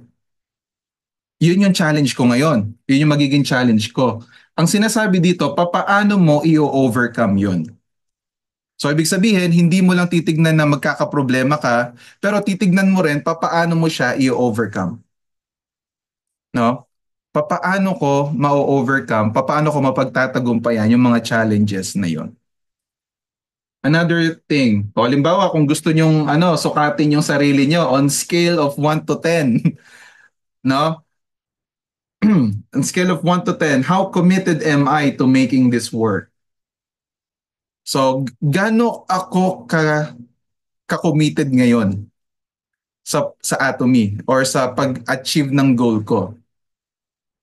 yun yung challenge ko ngayon. Yun yung magiging challenge ko. Ang sinasabi dito, papaano mo i-overcome yun? So ibig sabihin, hindi mo lang titignan na magkakaproblema ka, pero titignan mo rin papaano mo siya i-overcome. No? Papaano ko ma-overcome, papaano ko mapagtatagumpayan yung mga challenges na yon. Another thing, o halimbawa kung gusto nyong sukatin yung sarili nyo on scale of 1 to 10, no? On scale of 1 to 10, how committed am I to making this work? So, gaano ako ka-committed ngayon sa Atomy or sa pag-achieve ng goal ko?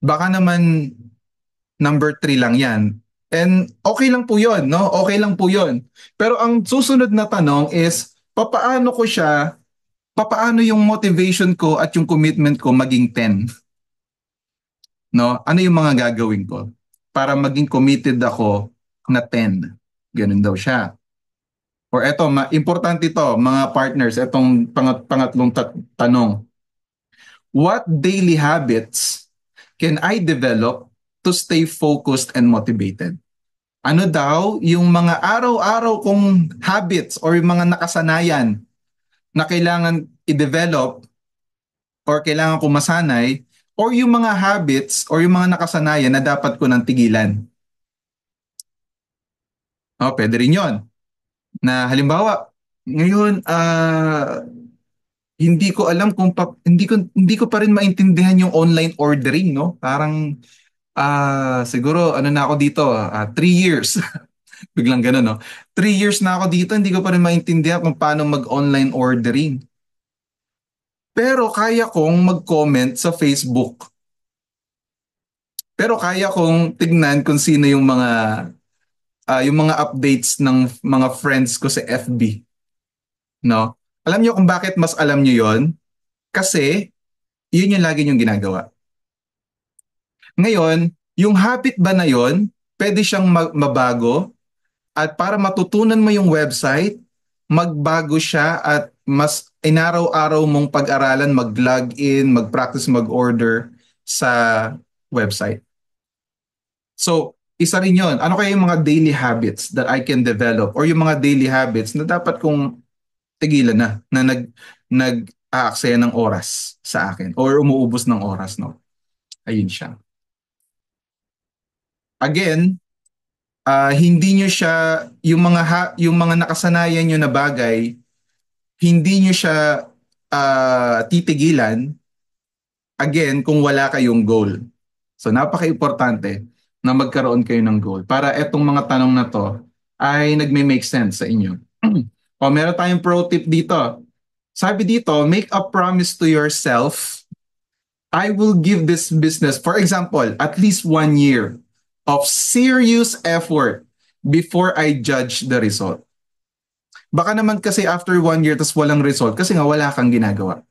Baka naman number 3 lang yan. And okay lang po yun, no? Okay lang po yun. Pero ang susunod na tanong is, papaano yung motivation ko at yung commitment ko maging 10? No? Ano yung mga gagawin ko para maging committed ako na 10? Ganun daw siya. Or eto, importante ito, mga partners, etong pangatlong tanong. What daily habits can I develop to stay focused and motivated? Ano daw yung mga araw-araw kong habits or yung mga nakasanayan na kailangan i-develop or kailangan ko masanay or yung mga habits or yung mga nakasanayan na dapat ko nang tigilan. Pwede rin yon. Na halimbawa, ngayon hindi ko alam kung hindi ko pa rin maintindihan yung online ordering, no? Parang siguro na ako dito, 3 years. Biglang gano'n, no? 3 years na ako dito, hindi ko pa rin maintindihan kung paano mag-online ordering. Pero kaya kong mag-comment sa Facebook. Pero kaya kong tignan kung sino yung mga updates ng mga friends ko sa FB, no? Alam niyo kung bakit mas alam niyo 'yon? Kasi yun yung lagi niyong ginagawa. Ngayon, yung habit ba na 'yon, pwede siyang mabago at para matutunan mo yung website, magbago siya at mas inaraw-araw mong pag-aralan, mag-log in, mag-practice, mag-order sa website. So, isa rin yun. Ano kaya yung mga daily habits that I can develop or yung mga daily habits na dapat kong tigilan na nag-aaksaya ng oras sa akin or umuubos ng oras, no? Ayun siya. Again, hindi nyo siya, yung mga nakasanayan nyo na bagay, hindi nyo siya titigilan, again, kung wala kayong goal. So, napaka-importante na magkaroon kayo ng goal para etong mga tanong na to ay nagme-make sense sa inyo. O, meron tayong pro tip dito. Sabi dito, make a promise to yourself. I will give this business, for example, at least 1 year of serious effort before I judge the result. Baka naman kasi after 1 year tas walang result kasi nga wala kang ginagawa.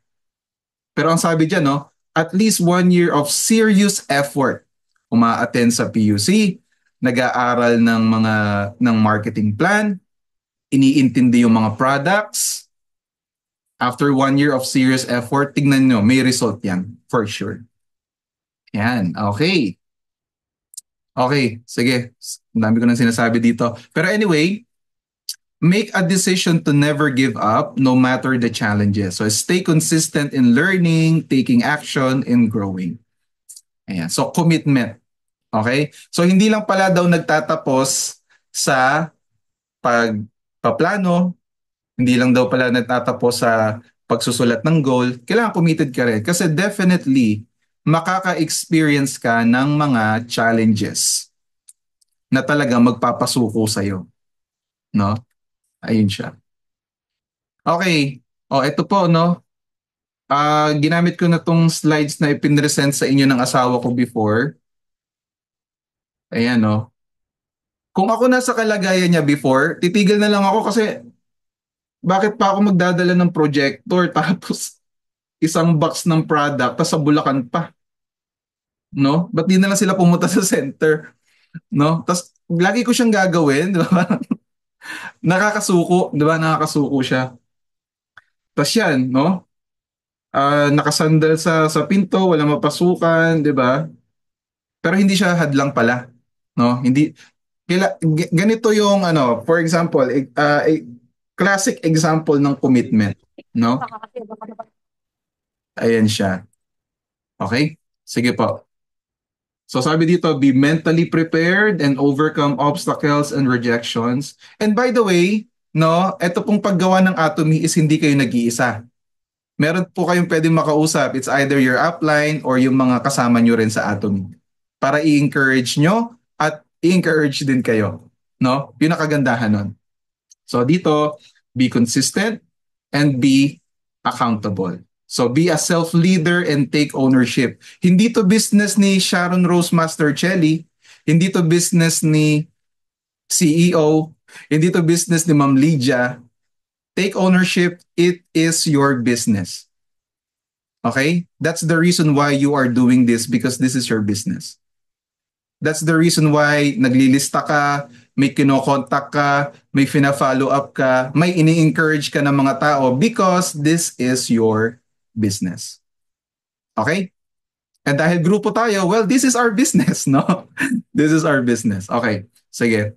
Pero ang sabi dyan, no, at least 1 year of serious effort. Uma-attend sa PUC, nag-aaral ng marketing plan, iniintindi yung mga products. After 1 year of serious effort, tignan nyo, may result yan, for sure. Yan, okay. Okay, sige. Ang dami ko nang sinasabi dito. Pero anyway, make a decision to never give up no matter the challenges. So stay consistent in learning, taking action, and growing. Ayan. So commitment. Okay? So hindi lang pala daw nagtatapos sa pagpaplano, hindi lang daw pala nagtatapos sa pagsusulat ng goal. Kailangan committed ka rin. Kasi definitely, makaka-experience ka ng mga challenges na talaga magpapasuko sa'yo. No? Ayun siya. Okay. O, ito po, no? Ginamit ko na tong slides na ipinresent sa inyo ng asawa ko before. Ayan, no? Kung ako nasa kalagayan niya before, titigil na lang ako kasi bakit pa ako magdadala ng projector tapos isang box ng product tapos sa Bulacan pa, no? Ba't di na lang sila pumunta sa center, no? Tapos lagi ko siyang gagawin, di ba? Nakakasuko, di ba? Nakakasuko siya. Tapos yan, no? Nakasandal sa pinto, wala mapasukan, 'di ba? Pero hindi siya hadlang pala, no? Hindi ganito yung ano, for example, classic example ng commitment, no? Ayan siya. Okay? Sige po. So sabi dito, be mentally prepared and overcome obstacles and rejections. And by the way, no, ito pong paggawa ng Atomy is hindi kayo nag-iisa. Meron po kayong pwedeng makausap. It's either your upline or yung mga kasama nyo rin sa Atomy. Para i-encourage nyo at i-encourage din kayo. No? Yun ang kagandahan nun. So dito, be consistent and be accountable. So be a self-leader and take ownership. Hindi to business ni Sharon Rose Mastercelli. Hindi to business ni CEO. Hindi to business ni Ma'am Lydia. Take ownership. It is your business. Okay? That's the reason why you are doing this because this is your business. That's the reason why naglilista ka, may kinokontak ka, may fina-follow up ka, may ini-encourage ka ng mga tao because this is your business. Okay? And dahil grupo tayo, well, this is our business, no? This is our business. Okay, sige.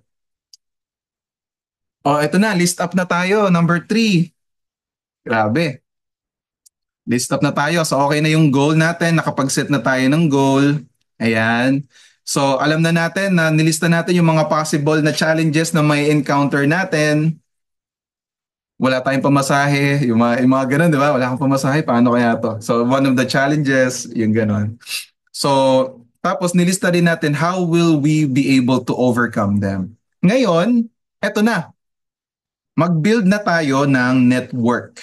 Oh, ito na, list up na tayo. Number 3. Grabe. List up na tayo. So okay na yung goal natin. Nakapag-set na tayo ng goal. Ayan. So alam na natin na nilista natin yung mga possible na challenges na may encounter natin. Wala tayong pamasahe. Yung mga ganun, di ba? Wala kang pamasahe. Paano kaya to? So one of the challenges, yung ganun. So tapos nilista din natin how will we be able to overcome them. Ngayon, eto na. Mag-build na tayo ng network.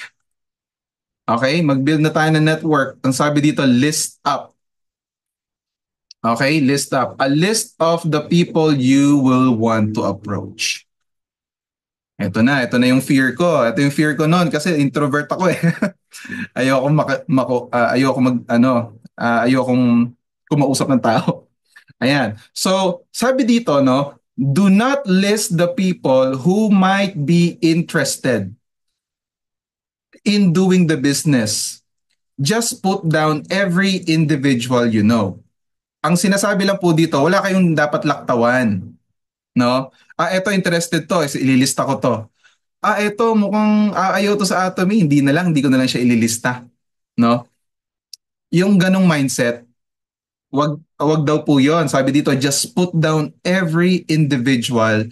Okay, mag-build na tayo ng network. Ang sabi dito, list up. Okay, list up. A list of the people you will want to approach. Ito na yung fear ko. Ito yung fear ko noon kasi introvert ako eh. Ayokong kumausap ng tao. Ayan. So, sabi dito, no, do not list the people who might be interested in doing the business. Just put down every individual you know. Ang sinasabi lang po dito, wala kayong dapat laktawan. No? Eto interested to, is ililista ko to. Eto mukhang aayaw to sa Atomy, hindi ko na lang siya ililista. No? Yung ganong mindset, wag daw po yon. Sabi dito, just put down every individual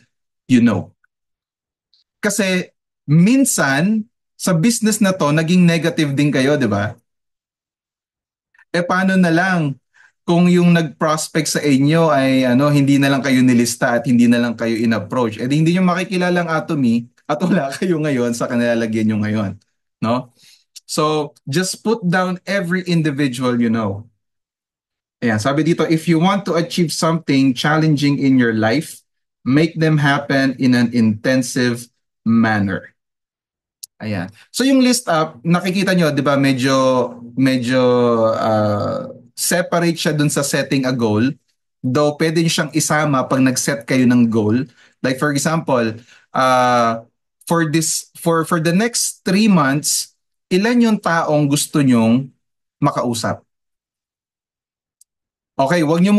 you know. Kasi minsan, sa business na to, naging negative din kayo, di ba? Paano na lang kung yung nag-prospect sa inyo ay hindi na lang kayo nilista at hindi na lang kayo in-approach. Hindi nyo makikilala ang Atomy at wala kayo ngayon sa kanilalagyan nyo ngayon. No? So, just put down every individual you know. Ayan, sabi dito, if you want to achieve something challenging in your life, make them happen in an intensive manner. Ayan. So yung list up, nakikita nyo, di ba, medyo separate siya dun sa setting a goal. Though pwede nyo siyang isama pag nag-set kayo ng goal. Like for example, for the next 3 months, ilan yung taong gusto nyong makausap? Okay, wag niyo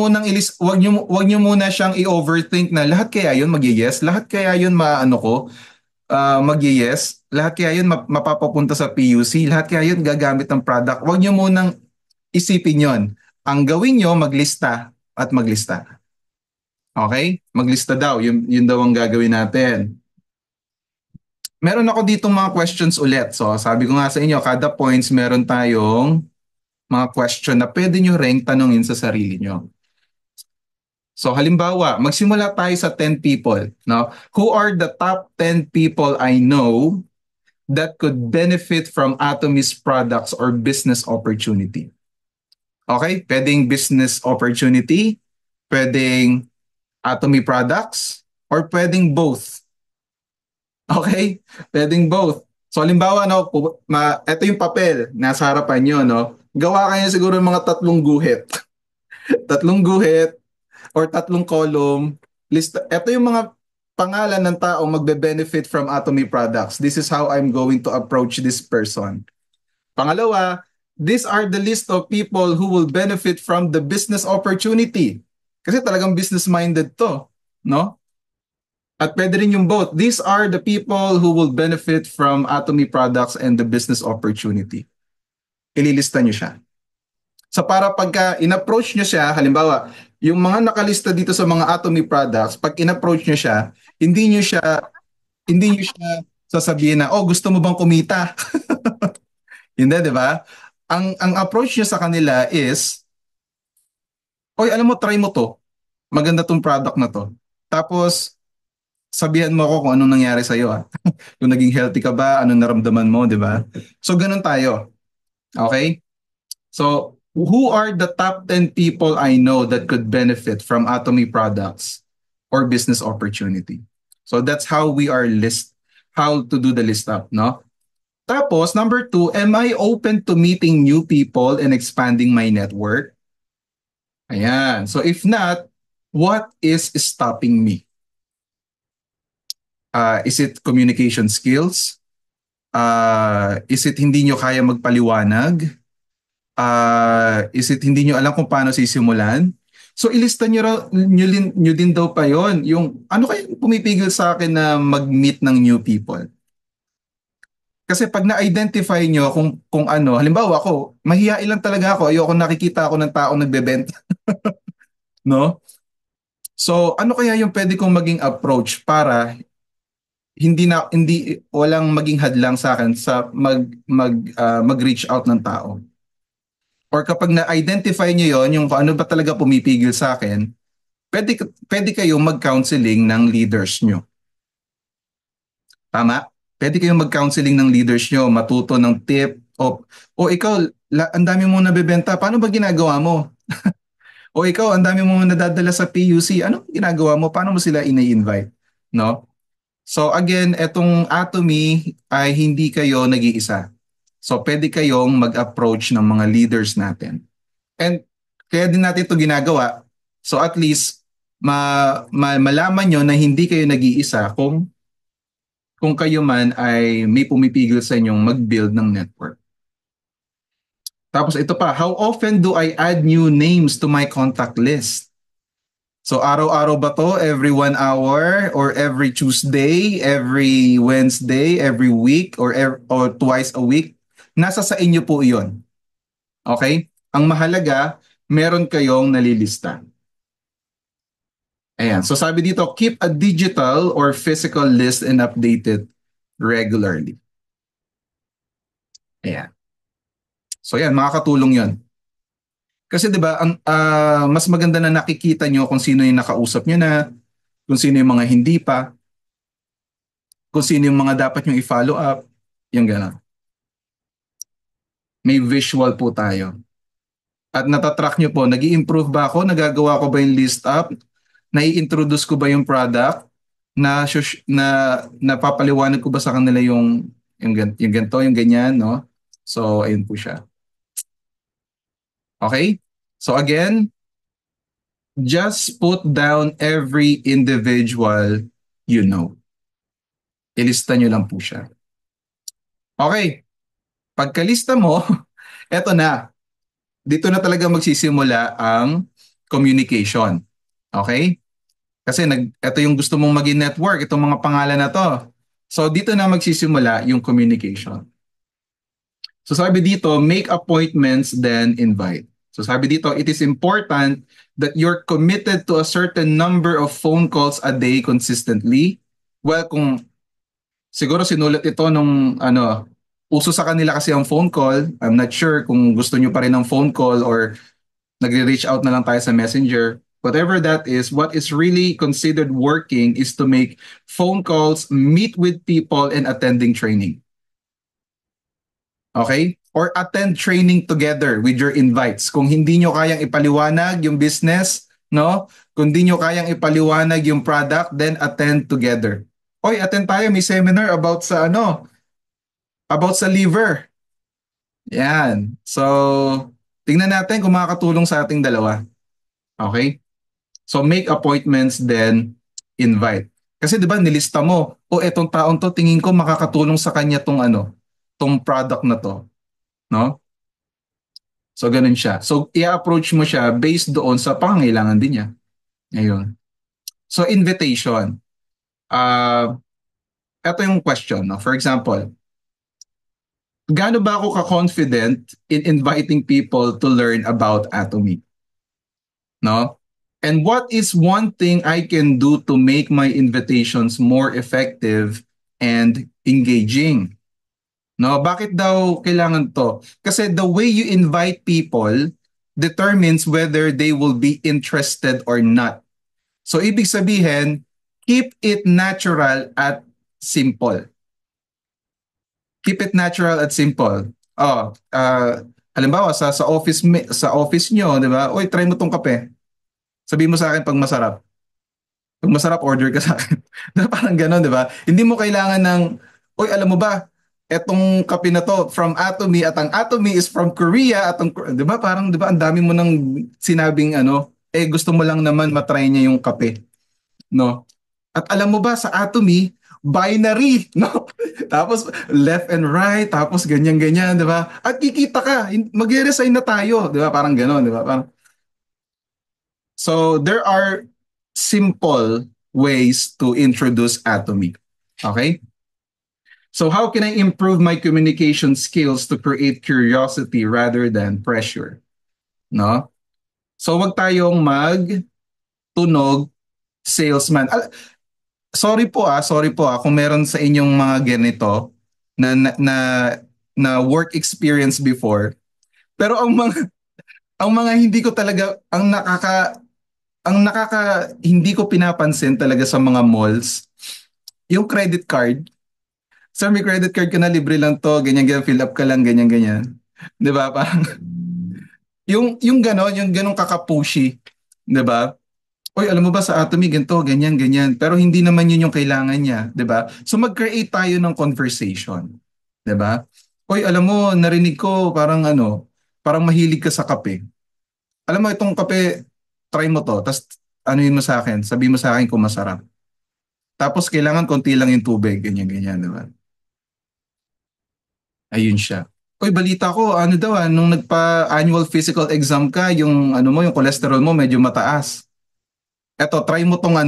muna siyang i-overthink na lahat kaya yun mag-yes, lahat kaya yun maano ko, mag-yes, lahat kaya yun mapapapunta sa PUC, lahat kaya yun gagamit ng product. Wag niyo munang isipin yon. Ang gawin niyo maglista at maglista. Okay? Maglista daw, yun daw ang gagawin natin. Meron ako ditong mga questions ulit. So, sabi ko nga sa inyo, kada points meron tayong mga question na pwede nyo ring tanungin sa sarili nyo. So halimbawa, magsimula tayo sa 10 people. No? Who are the top 10 people I know that could benefit from Atomy's products or business opportunity? Okay? Pwedeng business opportunity, pwedeng Atomy products, or pwedeng both. Okay? Pwedeng both. So halimbawa, ito yung papel, nasa harapan nyo, no? Gawa kayo siguro ng mga tatlong guhit. Tatlong guhit or tatlong column. Ito yung mga pangalan ng tao magbe-benefit from Atomy products. This is how I'm going to approach this person. Pangalawa, these are the list of people who will benefit from the business opportunity. Kasi talagang business-minded to, no? At pwede rin yung both. These are the people who will benefit from Atomy products and the business opportunity. Ililista nyo siya. So para pagka in-approach nyo siya, halimbawa, yung mga nakalista dito sa mga Atomy products, pag in-approach nyo siya, hindi nyo siya sasabihin na, oh, gusto mo bang kumita? Hindi, di ba? Ang approach nyo sa kanila is, oy, alam mo, try mo to. Maganda tong product na to. Tapos, sabihan mo ako kung anong nangyari sa'yo. Kung naging healthy ka ba, anong naramdaman mo, di ba? So, ganun tayo. Okay? So, who are the top 10 people I know that could benefit from Atomy products or business opportunity? So, that's how how to do the list up, no? Tapos, number 2, am I open to meeting new people and expanding my network? Ayan. So, if not, what is stopping me? Is it communication skills? Is it hindi nyo kaya magpaliwanag? Is it hindi nyo alam kung paano sisimulan? So ilista nyo din daw pa yon. Yung ano kaya pumipigil sa akin na mag-meet ng new people? Kasi pag na-identify nyo kung ano, halimbawa ako, mahihain lang talaga ako, ayoko nakikita ako ng taong nagbebenta. No? So ano kaya yung pwede kong maging approach para hindi walang maging hadlang sa akin sa mag-reach out ng tao. Or kapag na-identify niyo yon, yung ano ba talaga pumipigil sa akin, pwede kayong mag-counseling ng leaders nyo. Tama? Pwede kayong mag-counseling ng leaders nyo, matuto ng tip, o ikaw, ang dami mong nabebenta, paano ba ginagawa mo? O ikaw, ang dami mong nadadala sa PUC, ano ginagawa mo? Paano mo sila ini-invite? No? So again, etong Atomy ay hindi kayo nag-iisa. So pwede kayong mag-approach ng mga leaders natin. And kaya din natin ito ginagawa. So at least malaman nyo na hindi kayo nag-iisa kung kayo man ay may pumipigil sa inyong mag-build ng network. Tapos ito pa, how often do I add new names to my contact list? So araw-araw ba to? Every 1 hour? Or every Tuesday? Every Wednesday? Every week? Or twice a week? Nasa sa inyo po iyon. Okay? Ang mahalaga, meron kayong nalilista. Ayan. So sabi dito, keep a digital or physical list and update it regularly. Ayan. So yan, makakatulong yon. Kasi 'di ba, ang mas maganda na nakikita nyo kung sino yung nakausap nyo na, kung sino yung mga hindi pa, kung sino yung mga dapat nyo i-follow up, yung gano'n. May visual po tayo. At natatrack nyo po, nag improve ba ako? Nagagawa ko ba yung list up? Nai-introduce ko ba yung product? Napapaliwanag ko ba sa kanila yung ganito, yung ganyan, no? So, ayun po siya. Okay? So again, just put down every individual you know. Ilista nyo lang po siya. Okay, pagkalista mo, eto na. Dito na talaga magsisimula ang communication. Okay? Kasi ito yung gusto mong maging network, itong mga pangalan na to. So dito na magsisimula yung communication. So sabi dito, make appointments then invite. So sabi dito, it is important that you're committed to a certain number of phone calls a day consistently. Well, kung siguro sinulat ito nung uso sa kanila kasi ang phone call. I'm not sure kung gusto nyo pa rin ng phone call or nagre-reach out na lang tayo sa messenger. Whatever that is, what is really considered working is to make phone calls, meet with people, and attending training. Okay? Or attend training together with your invites. Kung hindi nyo kayang ipaliwanag yung business, no? Kung hindi nyo kayang ipaliwanag yung product, then attend together. Oy, attend tayo, may seminar about sa about sa liver. Yan. So, tingnan natin kung makakatulong sa ating dalawa. Okay? So, make appointments, then invite. Kasi 'di ba nilista mo, etong taon to tingin ko makakatulong sa kanya tong product na to, no? So ganun siya. So i-approach mo siya based doon sa pangangailangan din niya. Ayun. So invitation. Ito yung question, no? For example, gaano ba ako ka-confident in inviting people to learn about Atomy? No? And what is one thing I can do to make my invitations more effective and engaging? No, bakit daw kailangan to? Kasi the way you invite people determines whether they will be interested or not. So ibig sabihin, keep it natural at simple. Keep it natural at simple. Halimbawa sa office nyo, 'di ba? Oy, try mo tong kape. Sabihin mo sa akin pag masarap. Pag masarap, order ka sa akin. Parang gano'n, di ba? Hindi mo kailangan ng, oy, alam mo ba, etong kape na to from Atomy at ang Atomy is from Korea at ang, di ba? Parang, di ba, ang dami mo nang sinabing gusto mo lang naman matry niya yung kape, no? At alam mo ba, sa Atomy, binary, no? Tapos left and right, tapos ganyan-ganyan, di ba? At kikita ka, mag-resign na tayo, di ba? Parang gano'n, di ba? Parang, so there are simple ways to introduce Atomy. Okay? So how can I improve my communication skills to create curiosity rather than pressure? No? So wag tayong magtunog salesman. Sorry po kung meron sa inyong mga ganito na work experience before. Pero ang mga hindi ko talaga ang nakaka hindi ko pinapansin talaga sa mga malls, yung credit card. Sir, may credit card ka na, libre lang to, ganyan ganyan, fill up ka lang, ganyan ganyan. 'Di ba? Parang yung ganon kaka-pushy, 'di ba? Oy, alam mo ba sa Atomy ganito, ganyan ganyan, pero hindi naman yun yung kailangan niya, 'di ba? So mag-create tayo ng conversation, 'di ba? Oy, alam mo, narinig ko parang mahilig ka sa kape. Alam mo itong kape, try mo to, tapos ano yun mo sa akin, sabi mo sa akin kung masarap. Tapos kailangan konti lang yung tubig, ganyan-ganyan, di ba? Ayun siya. Uy, balita ko, ano daw nung nagpa-annual physical exam ka, yung ano mo, yung cholesterol mo medyo mataas. Eto, try mo tong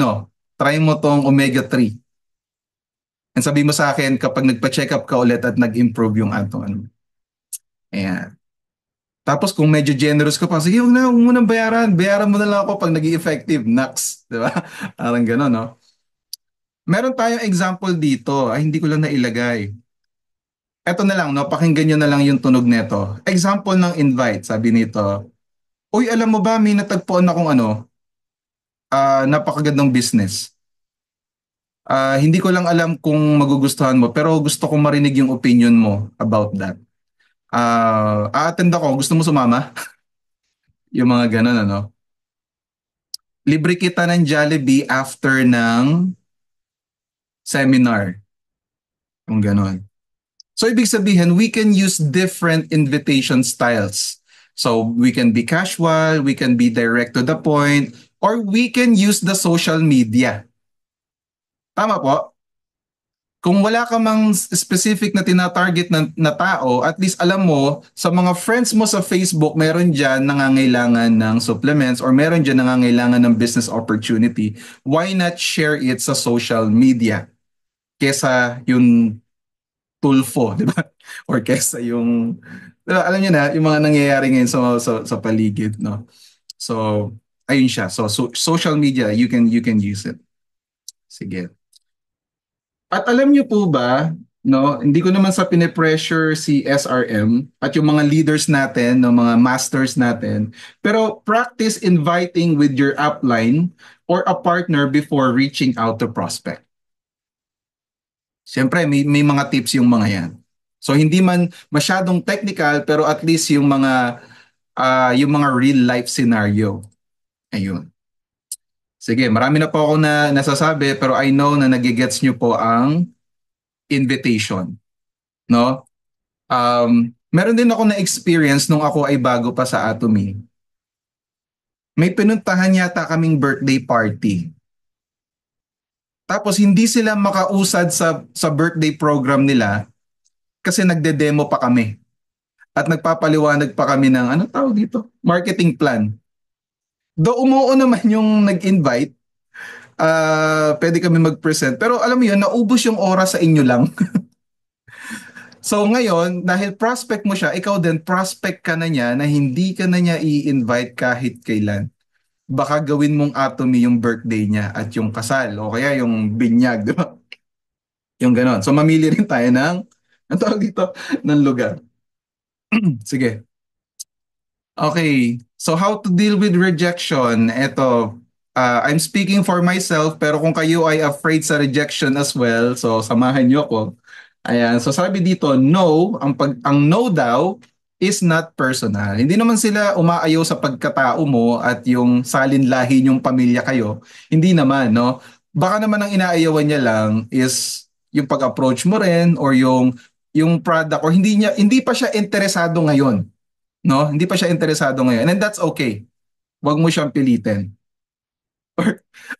omega 3. And sabi mo sa akin kapag nagpa-check up ka ulit at nag-improve yung ato, ano. Ayan. Tapos kung medyo generous ka pa, sige, huwag mo nang bayaran. Bayaran mo na lang ako pag nag effective Naks. Di ba? Parang gano'n, no? Meron tayong example dito. Ay, hindi ko lang nailagay. Eto na lang, no? Pakinggan nyo na lang yung tunog nito. Example ng invite, sabi nito. Uy, alam mo ba, may natagpuan akong napakagandang business. Hindi ko lang alam kung magugustuhan mo, pero gusto kong marinig yung opinion mo about that. A-attend ako. Gusto mo sumama? Yung mga ganun, ano? Libre kita ng Jollibee after ng seminar. Yung ganun. So, ibig sabihin, we can use different invitation styles. So, we can be casual, we can be direct to the point, or we can use the social media. Tama po? Kung wala ka mang specific na tinatarget na tao, at least alam mo, sa mga friends mo sa Facebook, meron dyan nangangailangan ng supplements or meron dyan nangangailangan ng business opportunity. Why not share it sa social media? Kesa yung tulfo, di ba? Or kesa yung, di ba, alam niyo na, yung mga nangyayari ngayon sa paligid, no? So, ayun siya. So social media, you can use it. Sige. At alam niyo po ba, no, hindi ko naman sa pine-pressure si SRM at yung mga leaders natin, no, mga masters natin, pero practice inviting with your upline or a partner before reaching out to prospect. Siyempre, may mga tips yung mga yan. So hindi man masyadong technical pero at least yung mga real life scenario. Ayun. Sige, marami na po ako na nasasabi pero I know na nagigets nyo po ang invitation, no? Meron din ako na experience nung ako ay bago pa sa Atomy. May pinuntahan yata kaming birthday party. Tapos hindi sila makausad sa birthday program nila kasi nagde-demo pa kami. At nagpapaliwanag pa kami ng ano tawag dito? Marketing plan. Do umuo naman yung nag-invite, pwede kami mag-present. Pero alam mo yun, naubos yung oras sa inyo lang. So ngayon, dahil prospect mo siya, ikaw din prospect ka na niya na hindi ka na niya i-invite kahit kailan. Baka gawin mong atomy yung birthday niya at yung kasal o kaya yung binyag, di ba? Yung ganon. So mamili rin tayo ang tawag dito, ng lugar. Sige. Okay. So how to deal with rejection? Eto, I'm speaking for myself pero kung kayo ay afraid sa rejection as well, so samahan niyo ako. Ayan, so sabi dito, no, ang no daw is not personal. Hindi naman sila umaayaw sa pagkatao mo at yung salinlahi yung pamilya kayo. Hindi naman, no? Baka naman ang inaayawan niya lang is yung pag-approach mo rin or yung product or hindi pa siya interesado ngayon, no? Hindi pa siya interesado ngayon. And that's okay. Huwag mo siyang pilitin.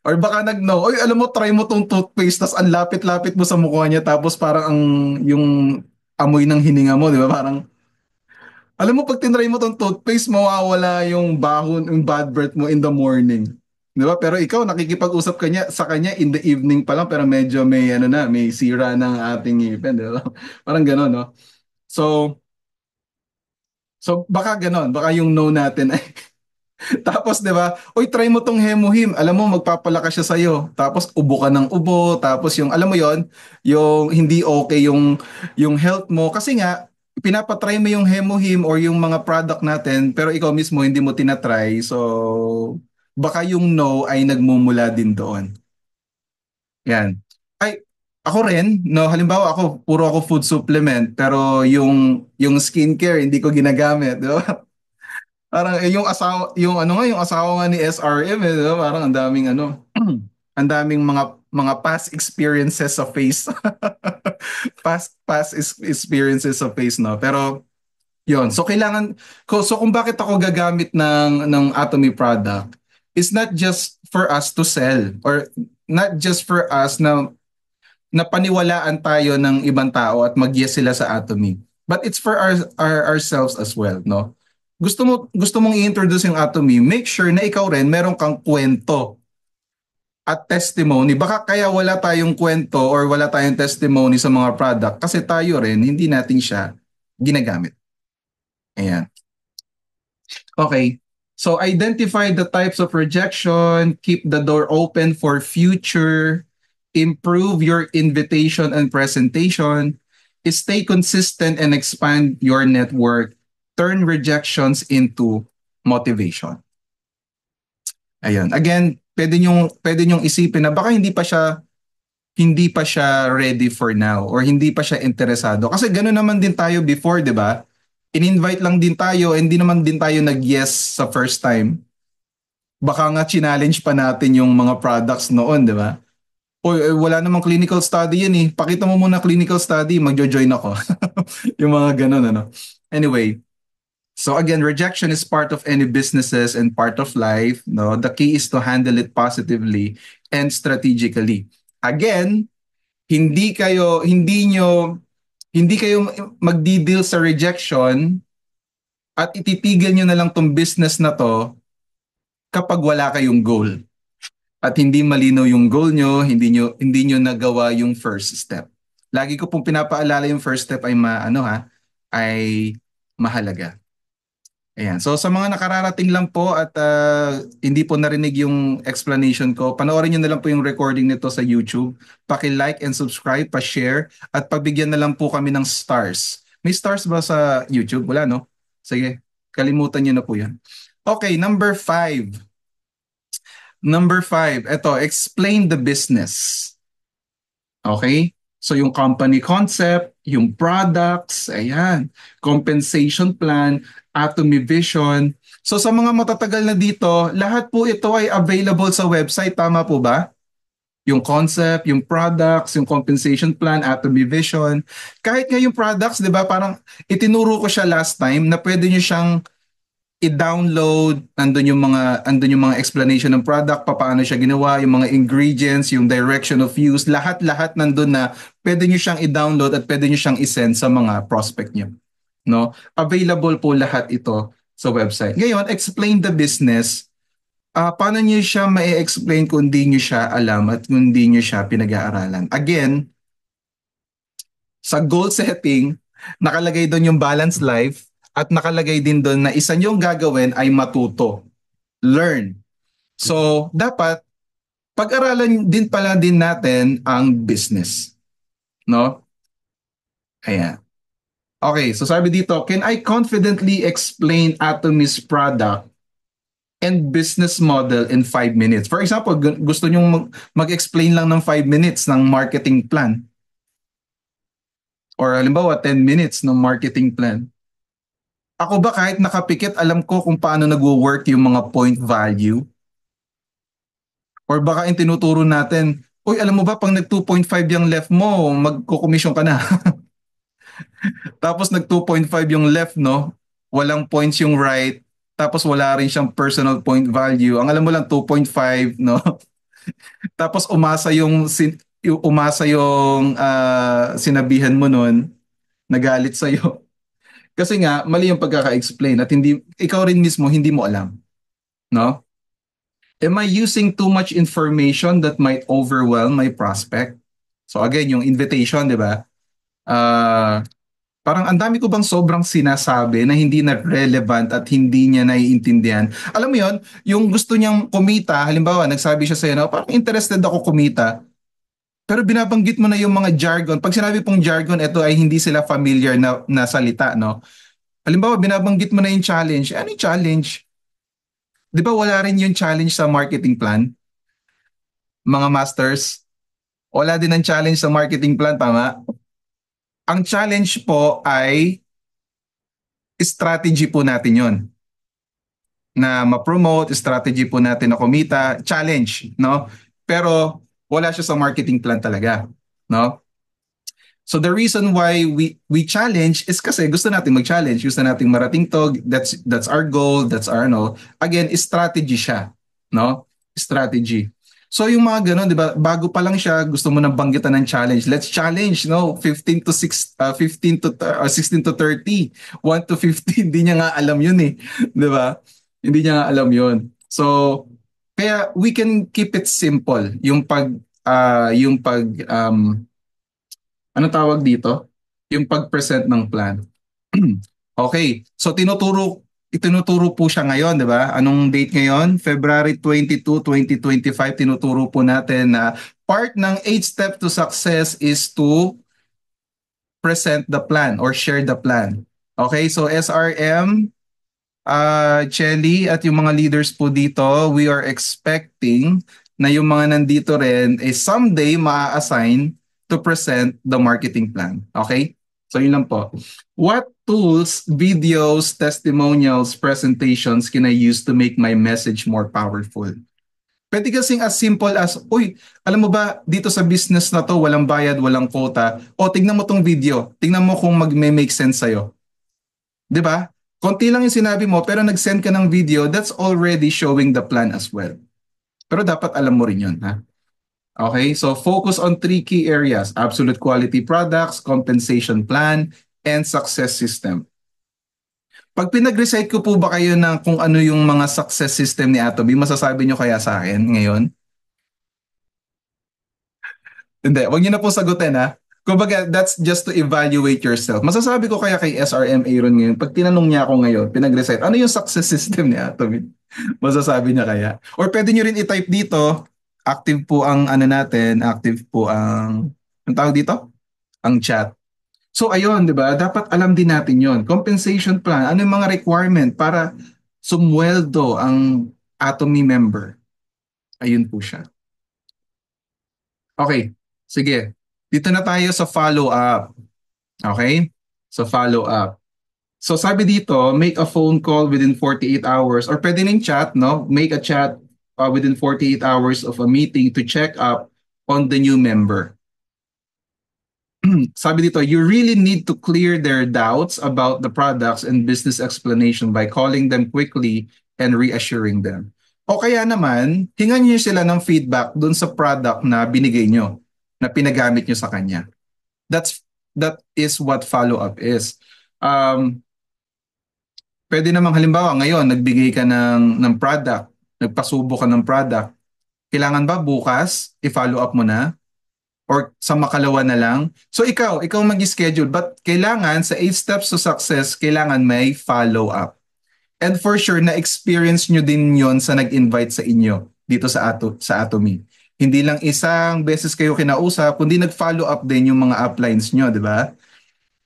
Or baka nag-no, oy, alam mo, try mo tong toothpaste, tas ang lapit-lapit mo sa mukha niya, tapos parang yung amoy ng hininga mo, di ba? Parang, alam mo, pag tinry mo tong toothpaste, mawawala yung yung bad breath mo in the morning. Di ba? Pero ikaw, nakikipag-usap sa kanya in the evening pa lang, pero medyo may sira ng ating ngipin, di ba? Parang gano'n, no? So, baka gano'n, baka yung no natin ay tapos 'di ba? Uy, try mo tong Hemohim. Alam mo magpapalakas siya sa iyo. Tapos ubo ka ng ubo, tapos yung alam mo 'yon, yung hindi okay yung health mo kasi nga pinapatry mo yung Hemohim or yung mga product natin pero ikaw mismo hindi mo tinatry. So baka yung no ay nagmumula din doon. Yan. Ay, ako rin, no, halimbawa puro ako food supplement pero yung skincare hindi ko ginagamit, 'di ba? Parang yung asawa nga ni SRM di ba? Parang ang daming ang daming mga past experiences sa face. Past experiences sa face, no. Pero yon. So kung bakit ako gagamit ng Atomy product is not just for us to sell or not just for us na paniwalaan tayo ng ibang tao at mag-yes sila sa Atomy. But it's for ourselves as well, no? Gusto mong i-introduce yung Atomy, make sure na ikaw rin meron kang kwento at testimony. Baka kaya wala tayong kwento or wala tayong testimony sa mga product kasi tayo rin hindi natin siya ginagamit. Ayan. Okay. So identify the types of rejection, keep the door open for future, improve your invitation and presentation, stay consistent and expand your network, turn rejections into motivation. Ayan. Again, pwede nyong isipin na baka hindi pa siya ready for now or hindi pa siya interesado. Kasi gano'n naman din tayo before, di ba? In-invite lang din tayo, hindi naman din tayo nag-yes sa first time. Baka nga challenge pa natin yung mga products noon, di ba? O wala namang clinical study yan eh. Pakita mo muna clinical study, magjo-join ako. Yung mga ganun, ano. Anyway, so again, rejection is part of any businesses and part of life. No, the key is to handle it positively and strategically. Again, hindi kayo magdi-deal sa rejection at ititigil nyo na lang tong business na to kapag wala kayong goal. At hindi malinaw yung goal nyo, hindi nyo nagawa yung first step. Lagi ko pong pinapaalala yung first step ay ay mahalaga. Ayan. So sa mga nakararating lang po at hindi po narinig yung explanation ko, panoorin nyo na lang po yung recording nito sa YouTube. Paki-like and subscribe, pa-share, at pagbigyan na lang po kami ng stars. May stars ba sa YouTube? Wala, no? Sige, kalimutan nyo na po yan. Okay, number 5. Number 5, ito, explain the business. Okay? So yung company concept, yung products, ayan, compensation plan, Atomy Vision. So sa mga matatagal na dito, lahat po ito ay available sa website, tama po ba? Yung concept, yung products, yung compensation plan, Atomy Vision. Kahit nga yung products, di ba, parang itinuro ko siya last time na pwede nyo siyang i-download, andun yung mga explanation ng product, paano siya ginawa, yung mga ingredients, yung direction of use, lahat-lahat nandun na pwede niyo siyang i-download at pwede niyo siyang i-send sa mga prospect niyo. No? Available po lahat ito sa website. Ngayon, explain the business. Paano niyo siya ma-explain kung hindi niyo siya alam at kung hindi niyo siya pinag-aaralan? Again, sa goal setting, nakalagay doon yung balanced life, at nakalagay din doon na isa niyong gagawin ay matuto, learn. So, dapat pag-aralan din pala din natin ang business. No? Ayan. Okay, so sabi dito, can I confidently explain Atomy's product and business model in 5 minutes? For example, gusto nyong mag-explain lang ng 5 minutes ng marketing plan. Or halimbawa, 10 minutes ng marketing plan. Ako ba kahit nakapikit, alam ko kung paano nagwo-work yung mga point value? Or baka yung tinuturo natin, uy, alam mo ba, pag nag 2.5 yung left mo, magko-commission ka na. Tapos nag 2.5 yung left, no? Walang points yung right. Tapos wala rin siyang personal point value. Ang alam mo lang, 2.5, no? Tapos umasa yung sinabihan mo nun, nagalit sa'yo. Kasi nga, mali yung pagkaka-explain at ikaw rin mismo hindi mo alam. No? Am I using too much information that might overwhelm my prospect? So again, yung invitation, di ba? Parang ang dami ko bang sobrang sinasabi na hindi na relevant at hindi niya naiintindihan. Alam mo yon, yung gusto niyang kumita, halimbawa, nagsabi siya sa'yo na parang interested ako kumita, pero binabanggit mo na yung mga jargon. Pag sinabi pong jargon, ito ay hindi sila familiar na salita, no? Halimbawa, binabanggit mo na yung challenge. Ano yung challenge? Di ba wala rin yung challenge sa marketing plan? Mga masters, wala din ang challenge sa marketing plan, tama? Ang challenge po ay strategy po natin yon na ma-promote, strategy po natin na kumita, challenge, no? Pero wala siya sa marketing plan talaga, no? So the reason why we challenge is kasi gusto natin mag-challenge, gusto nating marating to, that's our goal, that's our no. Again, strategy siya, no? Strategy. So yung mga ganun, 'di ba? Bago pa lang siya, gusto mo nang banggitan ng challenge. Let's challenge, no? 15 to 16 to 30, 1 to 15, hindi niya nga alam 'yun eh, 'di ba? Hindi niya nga alam 'yun. So kaya we can keep it simple, yung pag ano tawag dito? Yung pag-present ng plan. Okay. So itinuturo po siya ngayon, di ba? Anong date ngayon? February 22, 2025, tinuturo po natin na part ng 8 steps to success is to present the plan or share the plan. Okay, so SRM, Chelly at yung mga leaders po dito, we are expecting na yung mga nandito rin is someday maa-assign to present the marketing plan. Okay? So yun lang po. What tools, videos, testimonials, presentations can I use to make my message more powerful? Pwede kasing as simple as, uy, alam mo ba, dito sa business na to, walang bayad, walang quota. O, tignan mo tong video. Tignan mo kung mag-make sense sa'yo. 'Di ba? Konti lang yung sinabi mo pero nag-send ka ng video, that's already showing the plan as well. Pero dapat alam mo rin yun, ha? Okay, so focus on three key areas: absolute quality products, compensation plan, and success system. Pag pinag-recite ko po ba kayo ng kung ano yung mga success system ni Atomy, masasabi nyo kaya sa akin ngayon? Hindi, wag niyo na po sagutin ha. Kumbaga, that's just to evaluate yourself. Masasabi ko kaya kay SRM Aaron ngayon, pag tinanong niya ako ngayon, pinag-recite, ano yung success system ni Atomy? Masasabi niya kaya? Or pwede niyo rin i-type dito, active po ang ano natin, active po ang tawag dito? Ang chat. So ayun, di ba? Dapat alam din natin yon. Compensation plan, ano yung mga requirement para sumweldo ang Atomy member? Ayun po siya. Okay, sige. Dito na tayo sa follow-up. Okay? So follow-up. So sabi dito, make a phone call within 48 hours or pwede ning chat, no? Make a chat within 48 hours of a meeting to check up on the new member. Sabi dito, you really need to clear their doubts about the products and business explanation by calling them quickly and reassuring them. O kaya naman, hingan niyo sila ng feedback dun sa product na binigay nyo, na pinagamit nyo sa kanya. That is what follow-up is. Um, Pwede namang halimbawa ngayon, nagbigay ka ng product, nagpasubo ka ng product. Kailangan ba bukas i-follow up mo na? Or sa makalawa na lang? So ikaw mag-schedule. But kailangan sa 8 steps to success, kailangan may follow up. And for sure, na-experience nyo din yon sa nag-invite sa inyo dito sa Atomy. Hindi lang isang beses kayo kinausap, kundi nag-follow up din yung mga uplines nyo, di ba?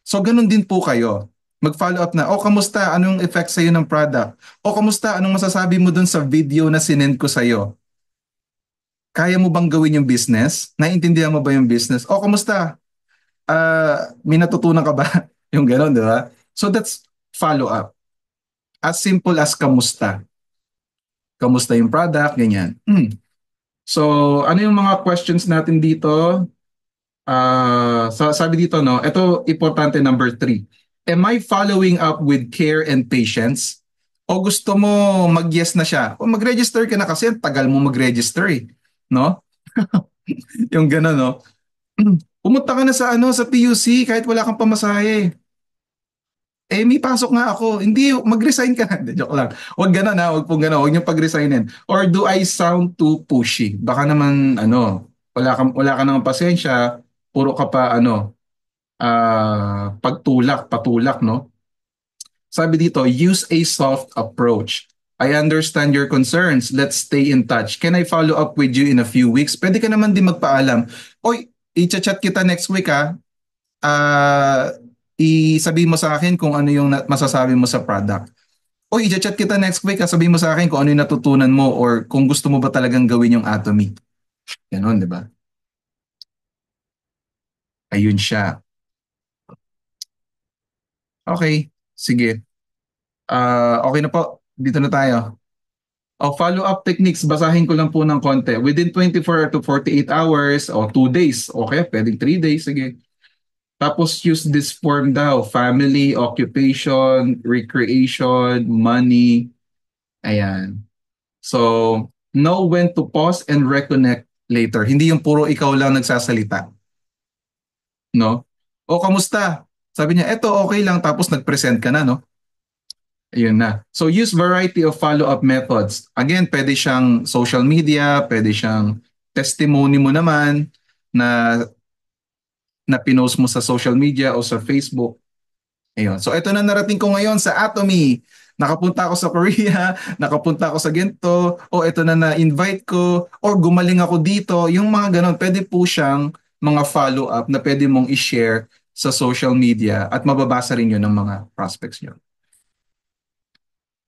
So ganun din po kayo. Mag-follow up na, kamusta? Anong effect sa'yo ng product? Kamusta? Anong masasabi mo dun sa video na sinend ko sa'yo? Kaya mo bang gawin yung business? Naiintindihan mo ba yung business? Kamusta? May natutunan ka ba? Yung ganun, di ba? So that's follow up. As simple as kamusta. Kamusta yung product? Ganyan. So, ano yung mga questions natin dito? Sabi dito, no, ito importante number 3. Am I following up with care and patience? O gusto mo mag-yes na siya? O mag-register ka na kasi ang tagal mo mag-register eh. No? Yung gano'n, no? Pumunta ka na sa sa PUC kahit wala kang pamasahe. May pasok nga ako. Hindi, mag-resign ka na. Joke lang. Huwag gano'n ha. Huwag pong gano'n. Huwag niyong pag-resignin. Or do I sound too pushy? Baka naman, wala ka nang pasensya. Puro ka pa, patulak, no? Sabi dito, use a soft approach. I understand your concerns. Let's stay in touch. Can I follow up with you in a few weeks? Pwede ka naman din magpaalam. Oy, i-chat kita next week ha. Isabi mo sa akin kung ano yung masasabi mo sa product. Oy, i-chat kita next week ha. Sabi mo sa akin kung ano yung natutunan mo or kung gusto mo ba talagang gawin yung Atomy. Ganon, di ba? Ayun siya. Okay, sige. Okay na po. Dito na tayo. Follow-up techniques, basahin ko lang po ng konti. Within 24 to 48 hours o 2 days. Okay, pwedeng 3 days. Sige. Tapos use this form daw. Family, occupation, recreation, money. Ayan. So, Know when to pause and reconnect later. Hindi yung puro ikaw lang nagsasalita, no? O kamusta? Sabi niya, eto okay lang tapos nag-present ka na, no? Ayun na. So use variety of follow-up methods. Again, pwede siyang social media, pwede siyang testimony mo naman na pinost mo sa social media o sa Facebook. Ayun. So ito na narating ko ngayon sa Atomy. Nakapunta ako sa Korea, nakapunta ako sa Gento, o ito na na-invite ko, or gumaling ako dito. Yung mga ganon, pwede po siyang mga follow-up na pwede mong i-share sa social media at mababasa rin yun ng mga prospects nyo.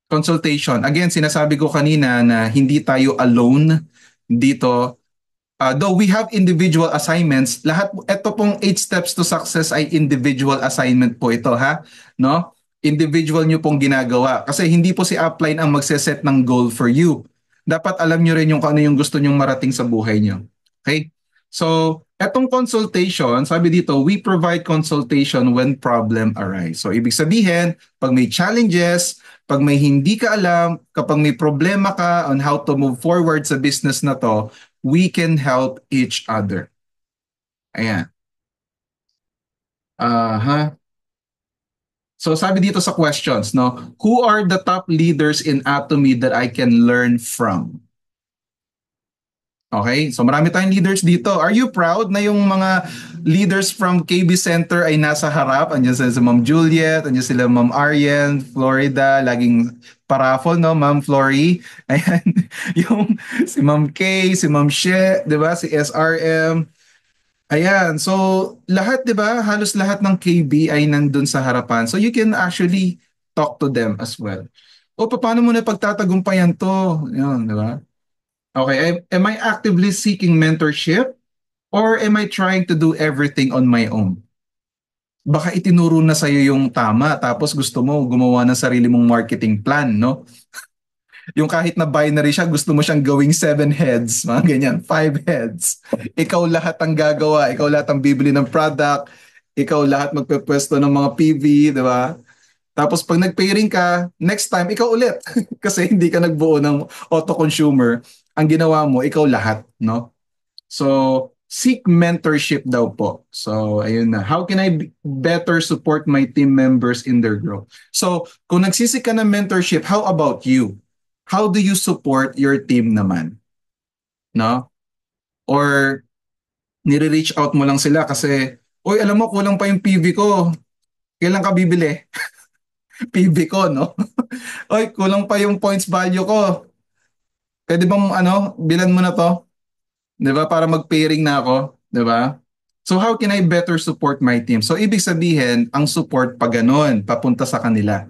Consultation. Again, sinasabi ko kanina na hindi tayo alone dito. Though we have individual assignments, lahat ito pong 8 steps to success ay individual assignment po ito, ha, no? Individual nyo pong ginagawa kasi hindi po si upline ang magse-set ng goal for you. Dapat alam nyo rin yung kung ano yung gusto nyong marating sa buhay nyo. Okay? So, etong consultation, sabi dito, we provide consultation when problem arise. So, ibig sabihin, pag may challenges, pag may hindi ka alam, kapag may problema ka on how to move forward sa business na to, we can help each other. Ayan. Aha. So sabi dito sa questions, no? Who are the top leaders in Atomy that I can learn from? Okay? So marami tayong leaders dito. Are you proud na yung mga leaders from KB Center ay nasa harap? Andiyan sila si Ma'am Juliet, andiyan sila Ma'am Ariel, Florida, laging paraffle, no? Ma'am Flory. Ayan. Yung si Ma'am Kay, si Ma'am She, di ba? Si SRM. Ayan, so lahat 'di ba, halos lahat ng KB ay nandun sa harapan. So you can actually talk to them as well. O paano mo na pagtatagumpayan 'to? 'Yun, 'di ba? Okay, am I actively seeking mentorship or am I trying to do everything on my own? Baka itinuro na sa'yo yung tama tapos gusto mo gumawa ng sarili mong marketing plan, no? Yung kahit na binary siya, gusto mo siyang gawing 7 heads, mga ganyan, 5 heads. Ikaw lahat ang gagawa, ikaw lahat ang bibili ng product, ikaw lahat magpepwesto ng mga PV, di ba? Tapos pag nag-pairing ka, next time, ikaw ulit. Kasi hindi ka nagbuo ng auto-consumer. Ang ginawa mo, ikaw lahat, no? So, seek mentorship daw po. So, ayun na. How can I better support my team members in their growth? So, kung nagsisik ka ng mentorship, how about you? How do you support your team naman? No? Or nire-reach out mo lang sila kasi, oy, alam mo, kulang pa yung PV ko. Kailan ka bibili? PV ko, no? Oy, kulang pa yung points value ko. Pwede bang, bilan mo na to? 'Di ba? Para mag-pairing na ako, 'di ba? So how can I better support my team? So ibig sabihin, ang support pa ganun, papunta sa kanila.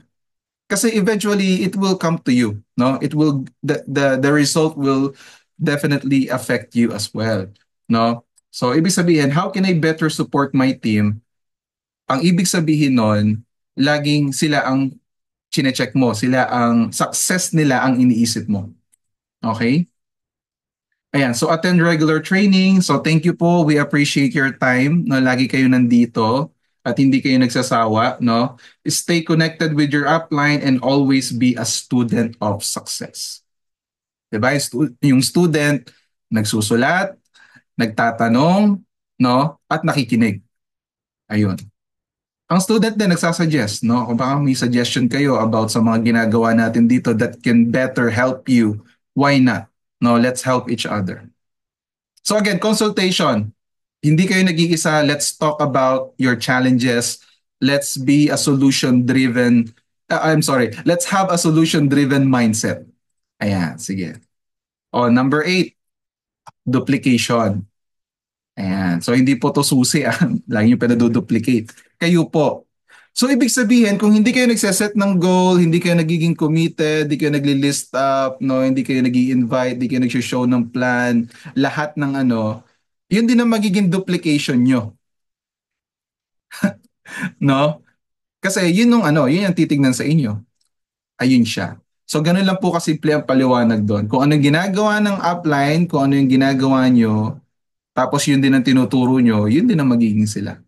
Kasi eventually it will come to you, no? It will the result will definitely affect you as well, no? So ibig sabihin, how can I better support my team? Ang ibig sabihin nun, laging sila ang chine-check mo, sila ang success nila ang iniisip mo. Okay? Ayan, so attend regular training. So thank you po. We appreciate your time. No, lagi kayo nandito at hindi kayo nagsasawa, no? Stay connected with your upline and always be a student of success. 'Di ba? Yung student nagsusulat, nagtatanong, no? At nakikinig. Ayun. Ang student din nagsasuggest, no? Kung baka may suggestion kayo about sa mga ginagawa natin dito that can better help you, why not? No, let's help each other. So again, consultation. Hindi kayo nag-iisa. Let's talk about your challenges. Let's be a solution-driven, I'm sorry, let's have a solution-driven mindset. Ayan, sige. O, number 8, duplication. Ayan. So hindi po to susi. Lagi nyo pinaduduplicate. Kayo po. So ibig sabihin, kung hindi kayo nagseset ng goal, hindi kayo nagiging committed, hindi kayo nagli-list up, no, hindi kayo nag-i-invite, hindi kayo nag-show ng plan, lahat ng yun din ang magiging duplication nyo, no? Kasi yun yung yun yung titignan sa inyo. Ayun siya. So ganun lang po kasimple ang paliwanag doon. Kung anong ginagawa ng upline, kung ano yung ginagawa nyo, tapos yun din ang tinuturo nyo, yun din ang magiging sila.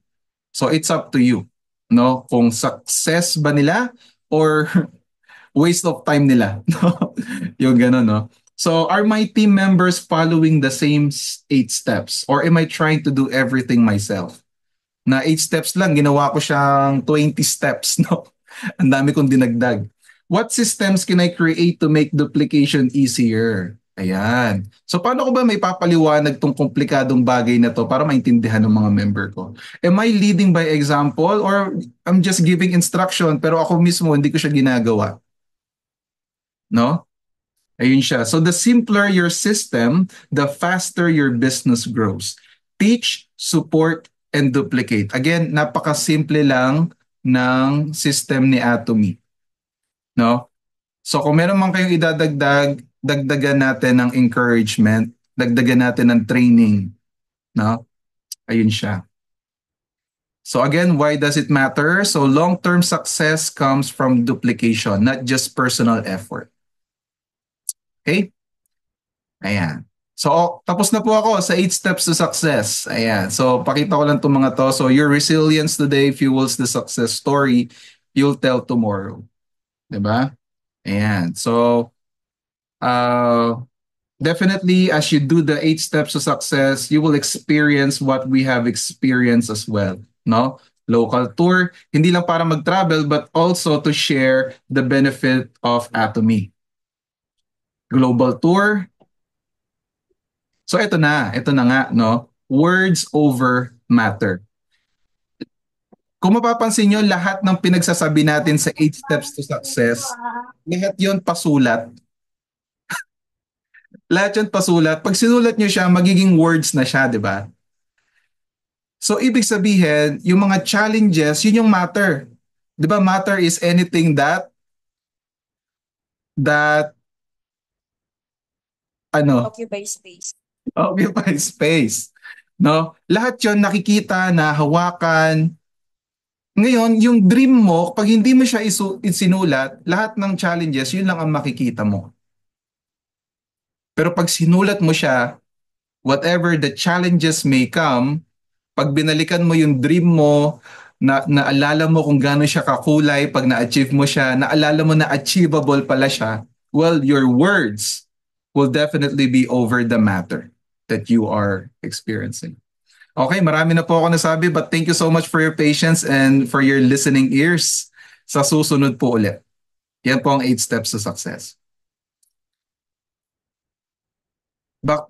So it's up to you, no? Kung success ba nila or waste of time nila, no? Yung gano'n, no? So are my team members following the same 8 steps or am I trying to do everything myself? Na 8 steps lang, ginawa ko siyang 20 steps, no? Ang dami kong dinagdag. What systems can I create to make duplication easier? Ayan. So paano ko ba may papaliwanag tong komplikadong bagay na to para maintindihan ng mga member ko? Am I leading by example or I'm just giving instruction pero ako mismo hindi ko siya ginagawa? No? Ayun siya. So the simpler your system, the faster your business grows. Teach, support, and duplicate. Again, napaka-simple lang ng system ni Atomy. No? So kung meron man kayong idadagdag, dagdagan natin ng encouragement, dagdagan natin ng training. No? Ayun siya. So again, why does it matter? So long-term success comes from duplication, not just personal effort. Okay? Ayan. So, tapos na po ako sa 8 steps to success. Ayan. So, pakita ko lang itong mga to. So, your resilience today fuels the success story you'll tell tomorrow. Diba? Ayan. So, uh, definitely as you do the 8 steps to success, you will experience what we have experienced as well. No? Local tour, hindi lang para mag-travel, but also to share the benefit of Atomy. Global tour, so ito na nga, no? Words over matter. Kung mapapansin nyo, lahat ng pinagsasabi natin sa 8 steps to success, lahat yon pasulat. Lahat yon pasulat. Pag sinulat nyo siya, magiging words na siya, di ba? So ibig sabihin, yung mga challenges, yun yung matter. Di ba matter is anything that ano, Occupy space. occupy space. No? Lahat yon nakikita, nahawakan. Ngayon, yung dream mo, pag hindi mo siya isinulat, lahat ng challenges, yun lang ang makikita mo. Pero pag sinulat mo siya, whatever the challenges may come, pag binalikan mo yung dream mo, naalala mo kung gaano siya kakulay, pag na-achieve mo siya, naalala mo na achievable pala siya, well, your words will definitely be over the matter that you are experiencing. Okay, marami na po ako nasabi but thank you so much for your patience and for your listening ears. Sa susunod po ulit. Yan po ang 8 steps to success. Back